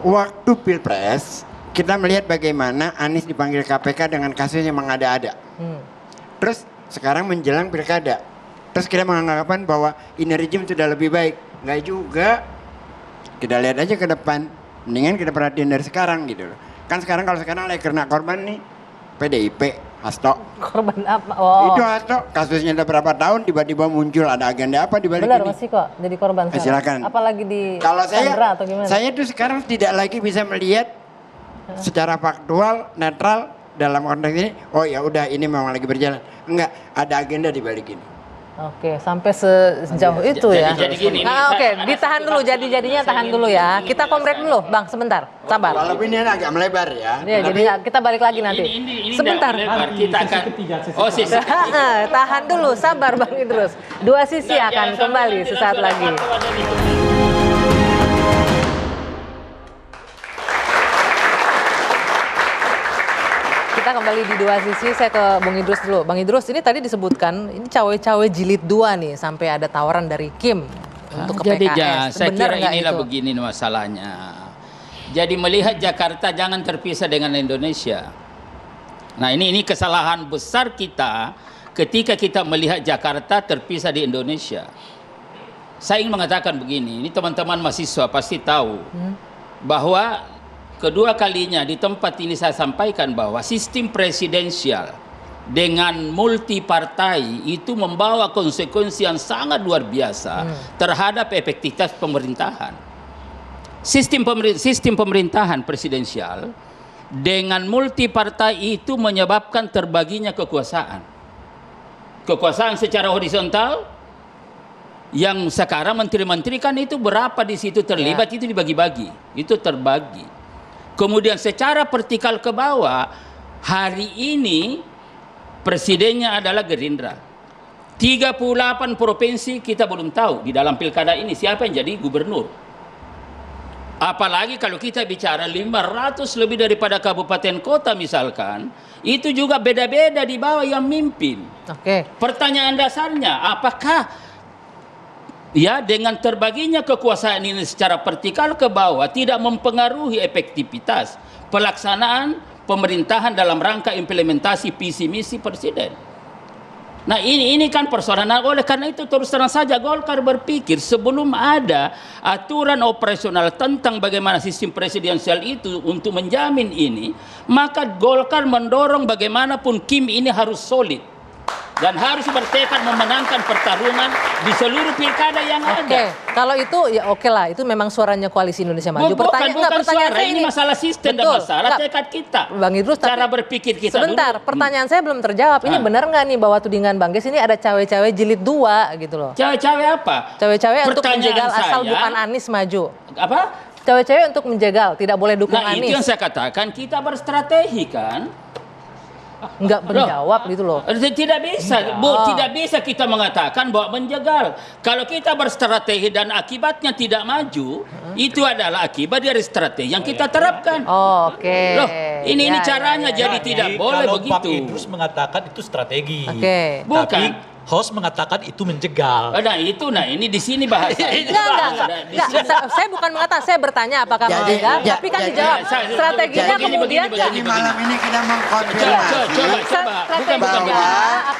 [SPEAKER 7] Waktu Pilpres, kita melihat bagaimana Anies dipanggil KPK dengan kasus yang mengada-ada. Terus sekarang menjelang pilkada. Terus kita menganggapan bahwa ini rejim sudah lebih baik. Nggak juga. Kita lihat aja ke depan. Mendingan kita perhatiin dari sekarang gitu loh. Kan sekarang kalau sekarang lagi kena korban nih PDIP, Hasto.
[SPEAKER 2] Korban apa? Oh.
[SPEAKER 7] Itu Hasto, kasusnya udah berapa tahun tiba-tiba muncul ada agenda apa di balik
[SPEAKER 2] Benar
[SPEAKER 7] ini.
[SPEAKER 2] masih kok jadi korban sekarang.
[SPEAKER 7] Silakan.
[SPEAKER 2] Apalagi di
[SPEAKER 7] Kalau
[SPEAKER 2] Sandra atau gimana?
[SPEAKER 7] saya tuh sekarang tidak lagi bisa melihat secara faktual, netral dalam konteks ini. Oh ya udah ini memang lagi berjalan. Enggak, ada agenda di balik ini.
[SPEAKER 2] Oke, sampai sejauh itu ya.
[SPEAKER 3] jadi gini,
[SPEAKER 2] Nah,
[SPEAKER 3] ini
[SPEAKER 2] oke,
[SPEAKER 3] saya-
[SPEAKER 2] ditahan dulu jadinya tahan dulu ya. Kita komrek dulu, Bang, sebentar. Sabar.
[SPEAKER 7] Walaupun ini agak melebar ya.
[SPEAKER 2] Ya, jadi kita balik lagi nanti.
[SPEAKER 3] Ini
[SPEAKER 2] Sebentar.
[SPEAKER 3] nggak melebar. Kita akan oh sisi
[SPEAKER 2] Tahan dulu, sabar Bang Idrus. Dua sisi akan kembali sesaat lagi. Kita kembali di dua sisi, saya ke Bang Idrus dulu. Bang Idrus, ini tadi disebutkan, ini cawe-cawe jilid 2 nih, sampai ada tawaran dari Kim untuk ke
[SPEAKER 3] Jadi
[SPEAKER 2] PKS.
[SPEAKER 3] saya
[SPEAKER 2] Benar
[SPEAKER 3] kira
[SPEAKER 2] nggak
[SPEAKER 3] inilah
[SPEAKER 2] itu?
[SPEAKER 3] begini masalahnya. Jadi melihat Jakarta jangan terpisah dengan Indonesia. Nah ini kesalahan besar kita ketika kita melihat Jakarta terpisah di Indonesia. Saya ingin mengatakan begini, ini teman-teman mahasiswa pasti tahu bahwa kedua kalinya di tempat ini saya sampaikan bahwa sistem presidensial dengan multi partai itu membawa konsekuensi yang sangat luar biasa terhadap efektivitas pemerintahan. Sistem pemerintahan presidensial dengan multi partai itu menyebabkan terbaginya kekuasaan. Kekuasaan secara horizontal yang sekarang menteri-menteri kan itu berapa di situ terlibat itu dibagi-bagi, itu terbagi. Kemudian secara vertikal ke bawah, hari ini presidennya adalah Gerindra. 38 provinsi kita belum tahu di dalam pilkada ini siapa yang jadi gubernur. Apalagi kalau kita bicara 500 lebih daripada kabupaten kota misalkan, itu juga beda-beda di bawah yang mimpin.
[SPEAKER 2] Oke.
[SPEAKER 3] Pertanyaan dasarnya, apakah ya dengan terbaginya kekuasaan ini secara vertikal ke bawah tidak mempengaruhi efektivitas pelaksanaan pemerintahan dalam rangka implementasi visi misi presiden. Nah ini kan persoalan. Oleh karena itu terus terang saja Golkar berpikir sebelum ada aturan operasional tentang bagaimana sistem presidensial itu untuk menjamin ini, maka Golkar mendorong bagaimanapun Kim ini harus solid dan harus bertekad memenangkan pertarungan di seluruh pilkada yang
[SPEAKER 2] Oke,
[SPEAKER 3] ada.
[SPEAKER 2] kalau itu ya oke lah, itu memang suaranya Koalisi Indonesia Maju.
[SPEAKER 3] Bukan
[SPEAKER 2] pertanyaan
[SPEAKER 3] suara,
[SPEAKER 2] saya
[SPEAKER 3] ini masalah sistem dan
[SPEAKER 2] Betul,
[SPEAKER 3] masalah
[SPEAKER 2] enggak.
[SPEAKER 3] tekad kita.
[SPEAKER 2] Bang Idrus, tapi
[SPEAKER 3] cara berpikir kita
[SPEAKER 2] sebentar,
[SPEAKER 3] dulu.
[SPEAKER 2] pertanyaan saya belum terjawab. Ini benar nggak nih bahwa tudingan Bang Ges ini ada cawe-cawe jilid 2 gitu loh?
[SPEAKER 3] Cawe-cawe apa?
[SPEAKER 2] Cawe-cawe untuk
[SPEAKER 3] Pertanyaan
[SPEAKER 2] menjegal asal
[SPEAKER 3] saya-
[SPEAKER 2] bukan Anies maju.
[SPEAKER 3] Apa?
[SPEAKER 2] Cawe-cawe untuk menjegal, tidak boleh dukung
[SPEAKER 3] Nah itu
[SPEAKER 2] Anies.
[SPEAKER 3] yang saya katakan kita berstrategi kan.
[SPEAKER 2] Nggak menjawab gitu loh.
[SPEAKER 3] Tidak bisa, tidak bisa kita mengatakan bahwa menjegal. Kalau kita berstrategi dan akibatnya tidak maju, itu adalah akibat dari strategi yang kita terapkan.
[SPEAKER 2] Oke.
[SPEAKER 3] Loh, ini
[SPEAKER 2] Ya,
[SPEAKER 3] caranya
[SPEAKER 2] ya, ya.
[SPEAKER 3] jadi tidak boleh
[SPEAKER 4] kalau
[SPEAKER 3] begitu.
[SPEAKER 4] Pak Idrus mengatakan itu strategi.
[SPEAKER 2] Oke.
[SPEAKER 3] Bukan.
[SPEAKER 4] Tapi host mengatakan itu menjegal.
[SPEAKER 3] Nah ini di sini bahasa.
[SPEAKER 2] Enggak. Saya bukan mengatakan, saya bertanya apakah menjegal, tapi kan dijawab strateginya
[SPEAKER 3] begini,
[SPEAKER 2] kemudian
[SPEAKER 3] begini.
[SPEAKER 7] Jadi malam ini kita mengkonfirmasi
[SPEAKER 3] Bukan
[SPEAKER 7] bahwa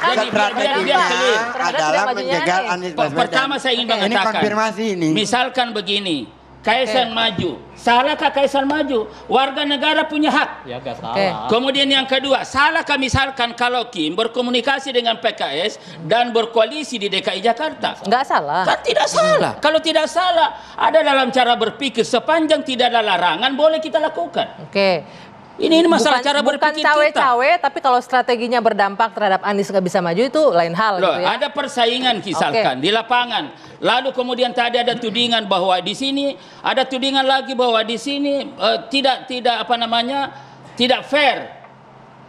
[SPEAKER 3] Jadi
[SPEAKER 7] strateginya
[SPEAKER 3] clear.
[SPEAKER 7] adalah menjegal Anies Baswedan.
[SPEAKER 3] Pertama saya ingin
[SPEAKER 7] Ini
[SPEAKER 3] mengatakan.
[SPEAKER 7] konfirmasi ini.
[SPEAKER 3] Misalkan begini, Kaisang maju. Salahkah Kaisang maju? Warga negara punya hak.
[SPEAKER 4] Ya nggak
[SPEAKER 2] Oke.
[SPEAKER 4] salah.
[SPEAKER 3] Kemudian yang kedua, salahkah misalkan kalau Kim berkomunikasi dengan PKS dan berkoalisi di DKI Jakarta?
[SPEAKER 2] nggak salah.
[SPEAKER 3] Kan tidak salah. Kalau tidak salah, ada dalam cara berpikir sepanjang tidak ada larangan boleh kita lakukan.
[SPEAKER 2] Oke.
[SPEAKER 3] Ini masalah
[SPEAKER 2] Bukan-
[SPEAKER 3] cara
[SPEAKER 2] bukan
[SPEAKER 3] berpikir kita.
[SPEAKER 2] cawe-cawe, tapi kalau strateginya berdampak terhadap Anies nggak bisa maju itu lain hal
[SPEAKER 3] Loh,
[SPEAKER 2] gitu ya.
[SPEAKER 3] ada persaingan misalkan di lapangan. Lalu kemudian tadi ada tudingan bahwa di sini ada tudingan lagi bahwa di sini tidak apa namanya tidak fair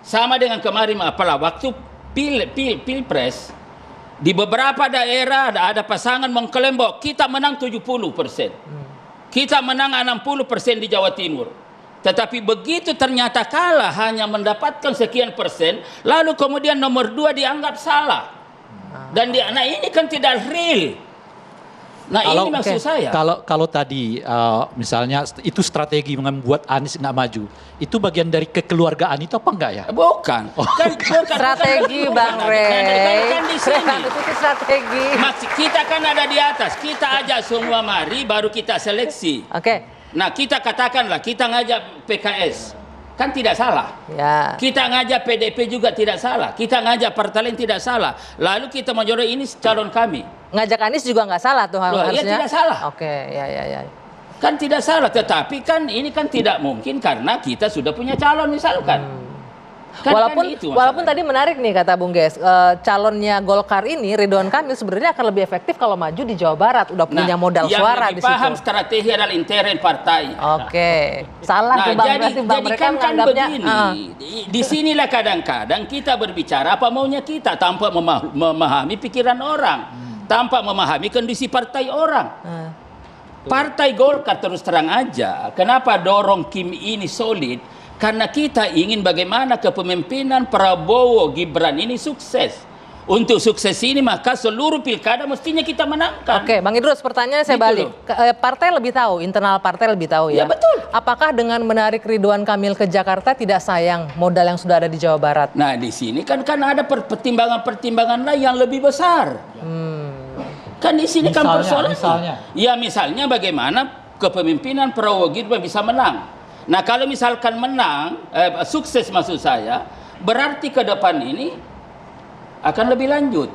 [SPEAKER 3] sama dengan kemarin apalah waktu pilpres di beberapa daerah ada pasangan mengklaim bahwa kita menang 70%. Kita menang 60% di Jawa Timur. Tetapi begitu ternyata kalah hanya mendapatkan sekian persen, lalu kemudian nomor 2 dianggap salah. Dan nah ini kan tidak real. Nah ini maksud saya.
[SPEAKER 4] Kalau tadi misalnya itu strategi membuat Anies nggak maju, itu bagian dari kekeluargaan itu apa enggak ya?
[SPEAKER 3] Bukan. Bukan
[SPEAKER 2] Strategi Bang Rey.
[SPEAKER 3] Kan di sini.
[SPEAKER 2] Itu strategi.
[SPEAKER 3] Kita kan ada di atas. Kita ajak semua mari baru kita seleksi.
[SPEAKER 2] Oke.
[SPEAKER 3] Nah kita katakanlah kita ngajak PKS. Kan tidak salah.
[SPEAKER 2] Ya.
[SPEAKER 3] Kita ngajak PDP juga tidak salah. Kita ngajak partai lain tidak salah. Lalu kita menjadi ini calon kami.
[SPEAKER 2] Ngajak Anies juga nggak salah tuh
[SPEAKER 3] Loh,
[SPEAKER 2] harusnya.
[SPEAKER 3] ya tidak salah.
[SPEAKER 2] Oke, ya.
[SPEAKER 3] Kan tidak salah, tetapi kan ini kan tidak mungkin karena kita sudah punya calon misalkan.
[SPEAKER 2] Walaupun tadi menarik nih kata Bung Ges, calonnya Golkar ini Ridwan Kamil sebenarnya akan lebih efektif kalau maju di Jawa Barat, udah punya modal suara di situ.
[SPEAKER 3] Yang paham strategi adalah intern partai.
[SPEAKER 2] Oke, salah tuh Bang, berarti Bang mereka
[SPEAKER 3] kan
[SPEAKER 2] menganggapnya.
[SPEAKER 3] begini, disinilah kadang-kadang kita berbicara apa maunya kita tanpa memahami pikiran orang, tanpa memahami kondisi partai orang. Partai Golkar terus terang aja, kenapa dorong Kim ini solid? Karena kita ingin bagaimana kepemimpinan Prabowo Gibran ini sukses. Untuk sukses ini maka seluruh pilkada mestinya kita menangkan.
[SPEAKER 2] Oke, Bang Idrus, pertanyaan saya
[SPEAKER 3] Gitu
[SPEAKER 2] balik. Partai lebih tahu, internal partai lebih tahu ya.
[SPEAKER 3] Ya betul.
[SPEAKER 2] Apakah dengan menarik Ridwan Kamil ke Jakarta tidak sayang modal yang sudah ada di Jawa Barat?
[SPEAKER 3] Nah di sini kan ada pertimbangan-pertimbangan lain yang lebih besar. Kan di sini kan persoalannya. Ya misalnya bagaimana kepemimpinan Prabowo Gibran bisa menang. Nah kalau misalkan menang, sukses maksud saya, berarti ke depan ini akan lebih lanjut.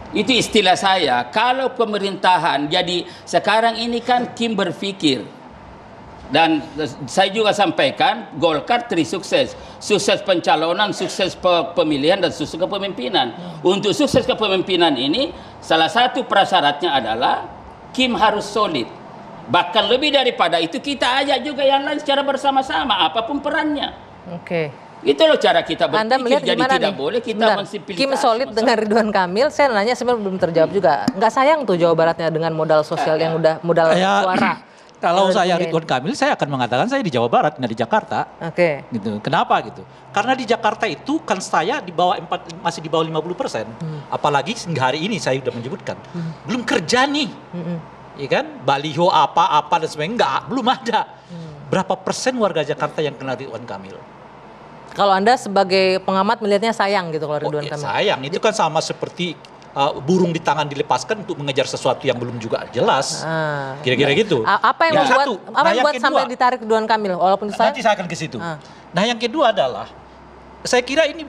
[SPEAKER 3] Itu istilah saya. Kalau pemerintahan, jadi sekarang ini kan Kim berpikir. Dan saya juga sampaikan, Golkar sukses. Sukses pencalonan, sukses pemilihan, dan sukses kepemimpinan. Untuk sukses kepemimpinan ini, salah satu prasyaratnya adalah Kim harus solid. Bahkan lebih daripada itu kita ajak juga yang lain secara bersama-sama apapun perannya.
[SPEAKER 2] Oke.
[SPEAKER 3] Itu loh cara kita berpikir.
[SPEAKER 2] Anda melihat
[SPEAKER 3] jadi
[SPEAKER 2] gimana
[SPEAKER 3] tidak
[SPEAKER 2] nih?
[SPEAKER 3] boleh kita
[SPEAKER 2] Kim
[SPEAKER 3] mensimplifikasi.
[SPEAKER 2] solid dengan Ridwan Kamil, saya nanya sebenarnya belum terjawab juga. Nggak sayang tuh Jawa Baratnya dengan modal sosial yang udah modal suara.
[SPEAKER 4] Kalau saya Ridwan Kamil, saya akan mengatakan saya di Jawa Barat, nggak di Jakarta.
[SPEAKER 2] Oke.
[SPEAKER 4] Gitu. Kenapa gitu? Karena di Jakarta itu kan saya masih di bawah 50%. Apalagi hingga hari ini saya sudah menyebutkan. Belum kerja nih. Ya kan, baliho apa dan sebagainya belum ada. Berapa persen warga Jakarta yang kenal Ridwan Kamil?
[SPEAKER 2] Kalau Anda sebagai pengamat melihatnya sayang gitu kalau Ridwan Kamil.
[SPEAKER 4] Sayang, itu kan sama seperti burung di tangan dilepaskan untuk mengejar sesuatu yang belum juga jelas. Kira-kira gitu.
[SPEAKER 2] Apa yang membuat sampai ditarik Ridwan Kamil walaupun
[SPEAKER 4] nanti saya akan ke situ. Nah, yang kedua adalah saya kira ini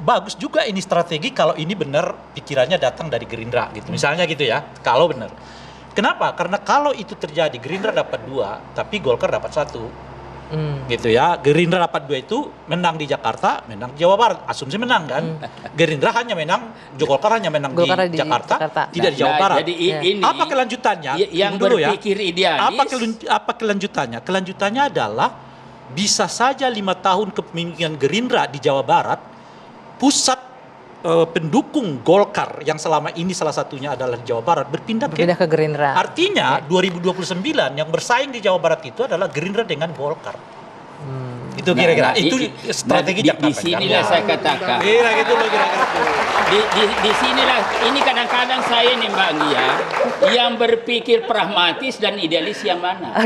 [SPEAKER 4] bagus juga ini strategi kalau ini benar pikirannya datang dari Gerindra gitu. Misalnya gitu ya, kalau benar. Kenapa? Karena kalau itu terjadi Gerindra dapat 2, tapi Golkar dapat 1. Gitu ya. Gerindra dapat 2 itu menang di Jakarta, menang di Jawa Barat. Asumsi menang kan. Gerindra hanya menang, Golkar hanya menang di Jakarta, tidak di Jawa Barat.
[SPEAKER 3] Jadi ini
[SPEAKER 4] apa kelanjutannya?
[SPEAKER 3] Yang
[SPEAKER 4] dulu ya.
[SPEAKER 3] berpikir idealis.
[SPEAKER 4] Apa kelanjutannya? Kelanjutannya adalah bisa saja 5 tahun kepemimpinan Gerindra di Jawa Barat, pusat pendukung Golkar yang selama ini salah satunya adalah di Jawa Barat berpindah ke
[SPEAKER 2] Gerindra.
[SPEAKER 4] Artinya 2029 yang bersaing di Jawa Barat itu adalah Gerindra dengan Golkar. Itu kira-kira itu strategi Jakarta.
[SPEAKER 3] Di sinilah saya katakan.
[SPEAKER 4] Kira gitu loh kira-kira.
[SPEAKER 3] Di sinilah ini kadang-kadang saya nih Mbak Gia yang berpikir pragmatis dan idealis yang mana.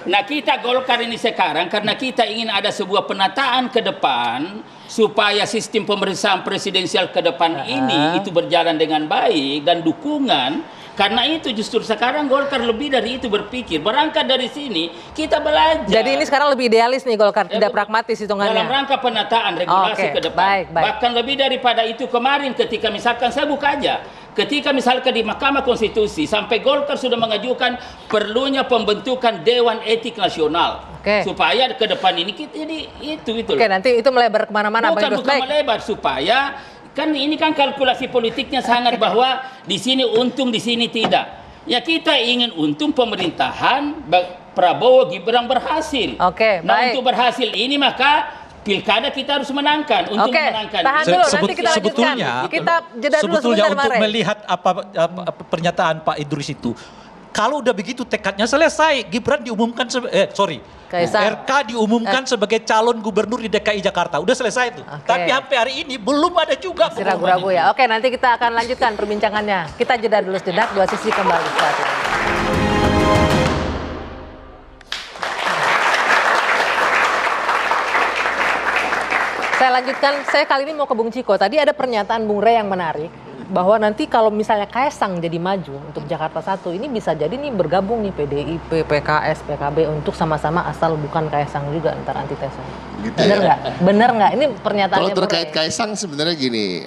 [SPEAKER 3] Nah kita Golkar ini sekarang karena kita ingin ada sebuah penataan ke depan supaya sistem pemerintahan presidensial ke depan ini itu berjalan dengan baik dan dukungan. Karena itu justru sekarang Golkar lebih dari itu berpikir. Berangkat dari sini kita belajar.
[SPEAKER 2] Jadi ini sekarang lebih idealis nih Golkar, tidak pragmatis hitungannya.
[SPEAKER 3] Dalam rangka penataan regulasi ke depan. Baik. Bahkan lebih daripada itu kemarin ketika misalkan saya buka aja. Ketika misalkan di Mahkamah Konstitusi sampai Golkar sudah mengajukan perlunya pembentukan Dewan Etik Nasional. Supaya ke depan ini kita jadi itu.
[SPEAKER 2] Oke, nanti itu melebar kemana-mana.
[SPEAKER 3] Bukan melebar supaya kan ini kan kalkulasi politiknya sangat bahwa di sini untung, di sini tidak. Ya kita ingin untung pemerintahan Prabowo Gibran berhasil.
[SPEAKER 2] Nah
[SPEAKER 3] untuk berhasil ini maka pilkada kita harus menangkan untuk
[SPEAKER 2] Oke,
[SPEAKER 3] menangkan.
[SPEAKER 2] tahan dulu, nanti kita lanjutkan.
[SPEAKER 4] Sebetulnya,
[SPEAKER 2] Kita jeda dulu
[SPEAKER 4] sebetulnya
[SPEAKER 2] sebentar,
[SPEAKER 4] untuk
[SPEAKER 2] Mare.
[SPEAKER 4] melihat apa pernyataan Pak Idrus itu, kalau udah begitu tekadnya selesai, Gibran diumumkan
[SPEAKER 2] Kaisang.
[SPEAKER 4] RK diumumkan sebagai calon gubernur di DKI Jakarta, udah selesai itu.
[SPEAKER 2] Oke.
[SPEAKER 4] Tapi sampai hari ini belum ada juga
[SPEAKER 2] Masih ragu-ragu ya. Oke, nanti kita akan lanjutkan perbincangannya. Kita jeda dulu sejenak, Dua Sisi kembali saat ini. Saya lanjutkan, saya kali ini mau ke Bung Ciko. Tadi ada pernyataan Bung Rey yang menarik, bahwa nanti kalau misalnya Kaisang jadi maju untuk Jakarta 1, ini bisa jadi nih bergabung nih PDIP, PKS, PKB untuk sama-sama asal bukan Kaisang juga ntar antitesa.
[SPEAKER 6] Gitu
[SPEAKER 2] Bener
[SPEAKER 6] ya.
[SPEAKER 2] nggak? Bener nggak? Ini pernyataannya
[SPEAKER 6] Kalau terkait
[SPEAKER 2] Bung Rey.
[SPEAKER 6] Kaisang sebenarnya gini,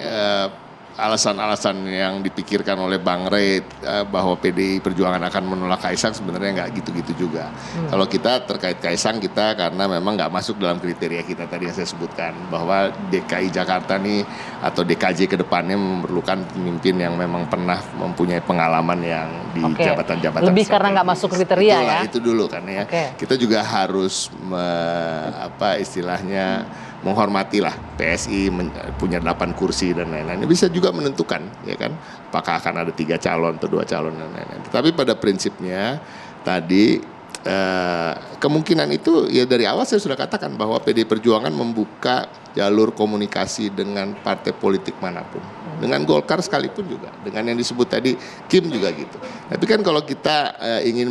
[SPEAKER 6] alasan-alasan yang dipikirkan oleh Bang Rey bahwa PDI Perjuangan akan menolak Kaisang sebenarnya nggak gitu-gitu juga. Kalau kita terkait Kaisang, kita karena memang nggak masuk dalam kriteria kita tadi yang saya sebutkan, bahwa DKI Jakarta nih atau DKJ ke depannya memerlukan pemimpin yang memang pernah mempunyai pengalaman yang di
[SPEAKER 2] Oke.
[SPEAKER 6] jabatan-jabatan
[SPEAKER 2] Lebih karena nggak masuk kriteria
[SPEAKER 6] Itulah,
[SPEAKER 2] ya.
[SPEAKER 6] itu dulu kan ya.
[SPEAKER 2] Oke.
[SPEAKER 6] Kita juga harus menghormati lah PSI punya 8 kursi dan lain-lain. Bisa juga menentukan ya kan, apakah akan ada 3 calon atau 2 calon dan lain-lain. Tapi pada prinsipnya tadi kemungkinan itu ya dari awal saya sudah katakan bahwa PDI Perjuangan membuka jalur komunikasi dengan partai politik manapun, dengan Golkar sekalipun juga, dengan yang disebut tadi Kim juga gitu. Tapi kan kalau kita ingin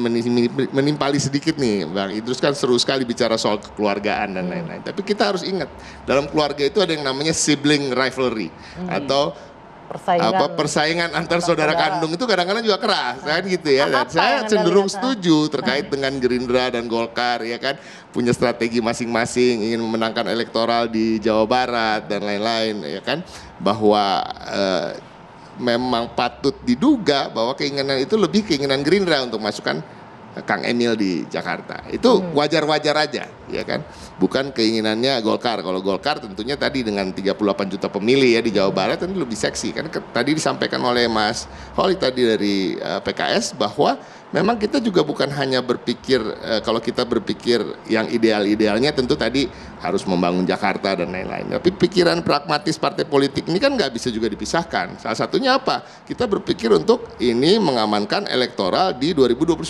[SPEAKER 6] menimpali sedikit nih, Bang Idrus kan seru sekali bicara soal kekeluargaan dan lain-lain. Tapi kita harus ingat, dalam keluarga itu ada yang namanya sibling rivalry atau persaingan antar saudara kandung itu kadang-kadang juga keras kan gitu ya. Dan saya cenderung setuju terkait dengan Gerindra dan Golkar ya kan, punya strategi masing-masing, ingin memenangkan elektoral di Jawa Barat dan lain-lain ya kan, bahwa memang patut diduga bahwa keinginan itu lebih keinginan Gerindra untuk masukkan Kang Emil di Jakarta. Itu wajar-wajar aja, ya kan? Bukan keinginannya Golkar. Kalau Golkar tentunya tadi dengan 38 juta pemilih ya di Jawa Barat tentu lebih seksi. Kan tadi disampaikan oleh Mas Holly tadi dari PKS bahwa memang kita juga bukan hanya berpikir, kalau kita berpikir yang ideal-idealnya tentu tadi harus membangun Jakarta dan lain-lain. Tapi pikiran pragmatis partai politik ini kan nggak bisa juga dipisahkan. Salah satunya apa? Kita berpikir untuk ini mengamankan elektoral di 2029,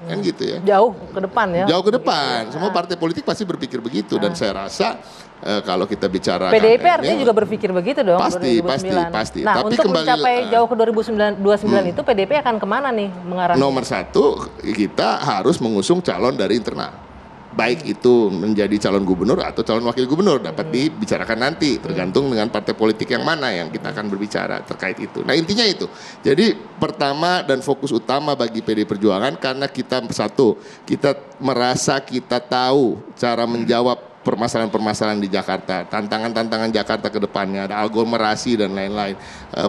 [SPEAKER 6] kan gitu ya.
[SPEAKER 2] Jauh ke depan ya.
[SPEAKER 6] Jauh ke depan. Semua partai politik pasti berpikir begitu dan saya rasa kalau kita bicara
[SPEAKER 2] PDIP artinya juga berpikir begitu dong.
[SPEAKER 6] Pasti,
[SPEAKER 2] 2009.
[SPEAKER 6] pasti.
[SPEAKER 2] Nah,
[SPEAKER 6] Tapi
[SPEAKER 2] untuk
[SPEAKER 6] kembali
[SPEAKER 2] mencapai jauh ke 2029 itu PDIP akan kemana nih mengarah?
[SPEAKER 6] Nomor 1, kita harus mengusung calon dari internal. Baik itu menjadi calon gubernur atau calon wakil gubernur dapat dibicarakan nanti, tergantung dengan partai politik yang mana yang kita akan berbicara terkait itu. Nah intinya itu. Jadi pertama dan fokus utama bagi PDI Perjuangan karena kita kita merasa kita tahu cara menjawab permasalahan-permasalahan di Jakarta, tantangan-tantangan Jakarta ke depannya, ada aglomerasi dan lain-lain,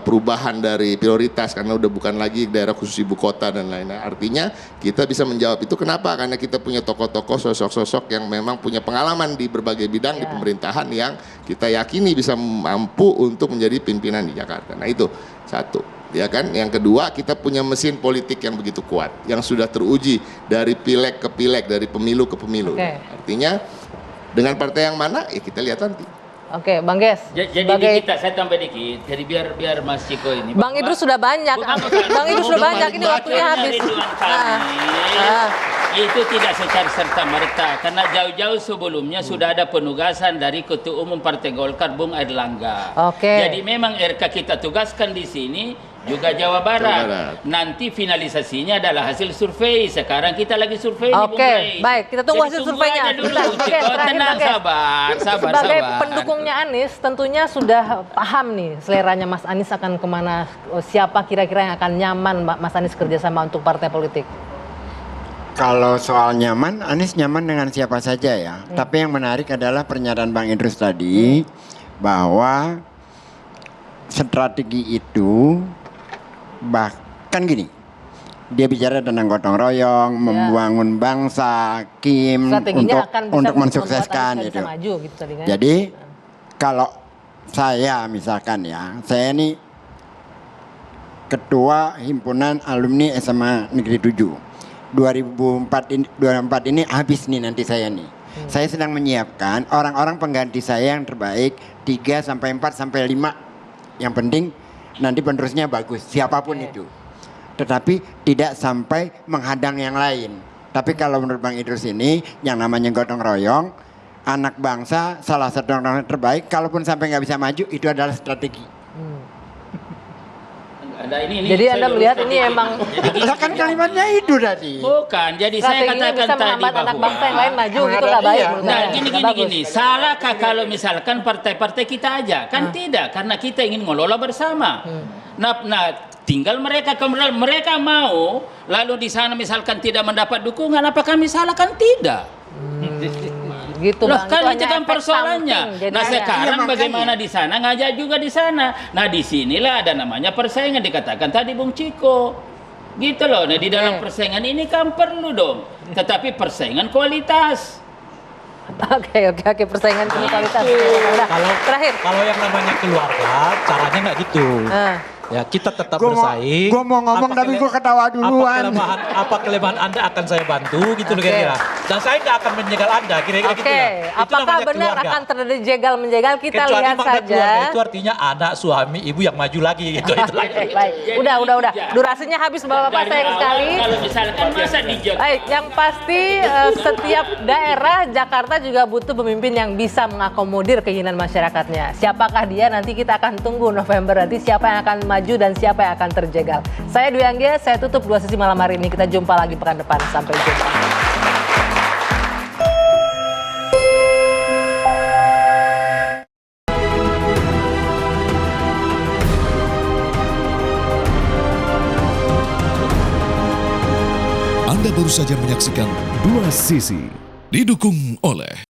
[SPEAKER 6] perubahan dari prioritas karena udah bukan lagi daerah khusus ibu kota dan lain-lain. Artinya kita bisa menjawab itu kenapa? Karena kita punya tokoh-tokoh, sosok-sosok yang memang punya pengalaman di berbagai bidang di pemerintahan yang kita yakini bisa mampu untuk menjadi pimpinan di Jakarta. Nah itu satu. Ya kan, yang kedua kita punya mesin politik yang begitu kuat, yang sudah teruji dari pileg ke pileg, dari pemilu ke pemilu. Artinya dengan partai yang mana ya kita lihat nanti.
[SPEAKER 2] Oke, Bang Ges.
[SPEAKER 3] Jadi kita saya tambah dikit. Jadi biar Mas Ciko ini.
[SPEAKER 2] Bang Idrus sudah banyak. Bang Idrus sudah banyak, ini waktunya habis.
[SPEAKER 3] Itu tidak secara serta merta karena jauh-jauh sebelumnya sudah ada penugasan dari Ketua Umum Partai Golkar Bung Airlangga. Jadi memang RK kita tugaskan di sini juga Jawa Barat. Nanti finalisasinya adalah hasil survei. Sekarang kita lagi survei.
[SPEAKER 2] Baik, kita tunggu hasil surveinya.
[SPEAKER 3] Tenang, sabar.
[SPEAKER 2] Sebagai pendukungnya Anies, tentunya sudah paham nih seleranya Mas Anies akan kemana, siapa kira-kira yang akan nyaman Mas Anies kerjasama untuk partai politik.
[SPEAKER 7] Kalau soal nyaman, Anies nyaman dengan siapa saja ya. Tapi yang menarik adalah pernyataan Bang Idrus tadi bahwa strategi itu bahkan gini, dia bicara tentang gotong royong, membangun bangsa, Kim untuk mensukseskan itu.
[SPEAKER 2] Gitu tadi kan?
[SPEAKER 7] Jadi kalau saya misalkan ya, saya ini ketua himpunan alumni SMA Negeri 7. 2004 ini habis nih nanti saya nih. Saya sedang menyiapkan orang-orang pengganti saya yang terbaik 3 sampai 4 sampai 5. Yang penting nanti penerusnya bagus, siapapun itu. Tetapi tidak sampai menghadang yang lain. Tapi kalau menurut Bang Idrus ini yang namanya gotong royong, anak bangsa salah satu orang terbaik, kalaupun sampai nggak bisa maju itu adalah strategi.
[SPEAKER 2] Jadi Anda melihat ini emang
[SPEAKER 7] Lah kan kalimatnya itu tadi.
[SPEAKER 3] Bukan, jadi saya
[SPEAKER 2] strateginya
[SPEAKER 3] katakan
[SPEAKER 2] bisa
[SPEAKER 3] tadi
[SPEAKER 2] menghambat anak
[SPEAKER 3] bahwa
[SPEAKER 2] bangsa yang lain maju, itu
[SPEAKER 7] Menghadang,
[SPEAKER 2] nggak baik
[SPEAKER 7] iya.
[SPEAKER 2] menurut
[SPEAKER 3] Nah,
[SPEAKER 2] saya.
[SPEAKER 3] gini,
[SPEAKER 2] Nggak bagus.
[SPEAKER 3] gini. Salahkah kalau misalkan partai-partai kita aja? Kan tidak, karena kita ingin ngelola bersama. Nah, tinggal mereka kemudian mereka mau, lalu di sana misalkan tidak mendapat dukungan, apa kami salah? Kan tidak.
[SPEAKER 2] Gitu
[SPEAKER 3] Loh,
[SPEAKER 2] Bang,
[SPEAKER 3] kan
[SPEAKER 2] hanya
[SPEAKER 3] itu kan
[SPEAKER 2] efek
[SPEAKER 3] persoalannya.
[SPEAKER 2] samping
[SPEAKER 3] Nah,
[SPEAKER 2] jadinya.
[SPEAKER 3] sekarang
[SPEAKER 7] Iya, makanya.
[SPEAKER 3] bagaimana di sana, ngajak juga di sana. Nah, di sinilah ada namanya persaingan, dikatakan tadi Bung Ciko. Gitu loh. Nah, di dalam persaingan ini kan perlu dong. Tetapi persaingan kualitas.
[SPEAKER 2] Oke, persaingan kualitas. Udah, terakhir.
[SPEAKER 4] Kalau yang namanya keluarga, caranya nggak gitu. Ya, kita tetap bersaing.
[SPEAKER 7] Gue mau ngomong tapi gue ketawa duluan.
[SPEAKER 4] Apa kelemahan Anda akan saya bantu gitu loh kira-kira. Dan saya nggak akan menjegal Anda kira-kira gitu
[SPEAKER 2] Oke,
[SPEAKER 4] lah. Itu
[SPEAKER 2] apakah
[SPEAKER 4] namanya
[SPEAKER 2] benar
[SPEAKER 4] keluarga.
[SPEAKER 2] akan terjadi jegal-menjegal? Kita
[SPEAKER 4] Kecuali
[SPEAKER 2] lihat
[SPEAKER 4] makna keluarga
[SPEAKER 2] saja.
[SPEAKER 4] itu artinya anak, suami, ibu yang maju lagi gitu. Itulah.
[SPEAKER 2] Baik, udah. Durasinya habis Bapak-bapak, sayang sekali.
[SPEAKER 3] Kalau misalkan masa dijaga.
[SPEAKER 2] Baik, yang pasti setiap daerah Jakarta juga butuh pemimpin yang bisa mengakomodir keinginan masyarakatnya. Siapakah dia? Nanti kita akan tunggu November nanti siapa yang akan maju dan siapa yang akan terjegal. Saya Dwi Anggia, saya tutup Dua Sisi malam hari ini. Kita jumpa lagi pekan depan. Sampai jumpa.
[SPEAKER 1] Anda baru saja menyaksikan Dua Sisi, didukung oleh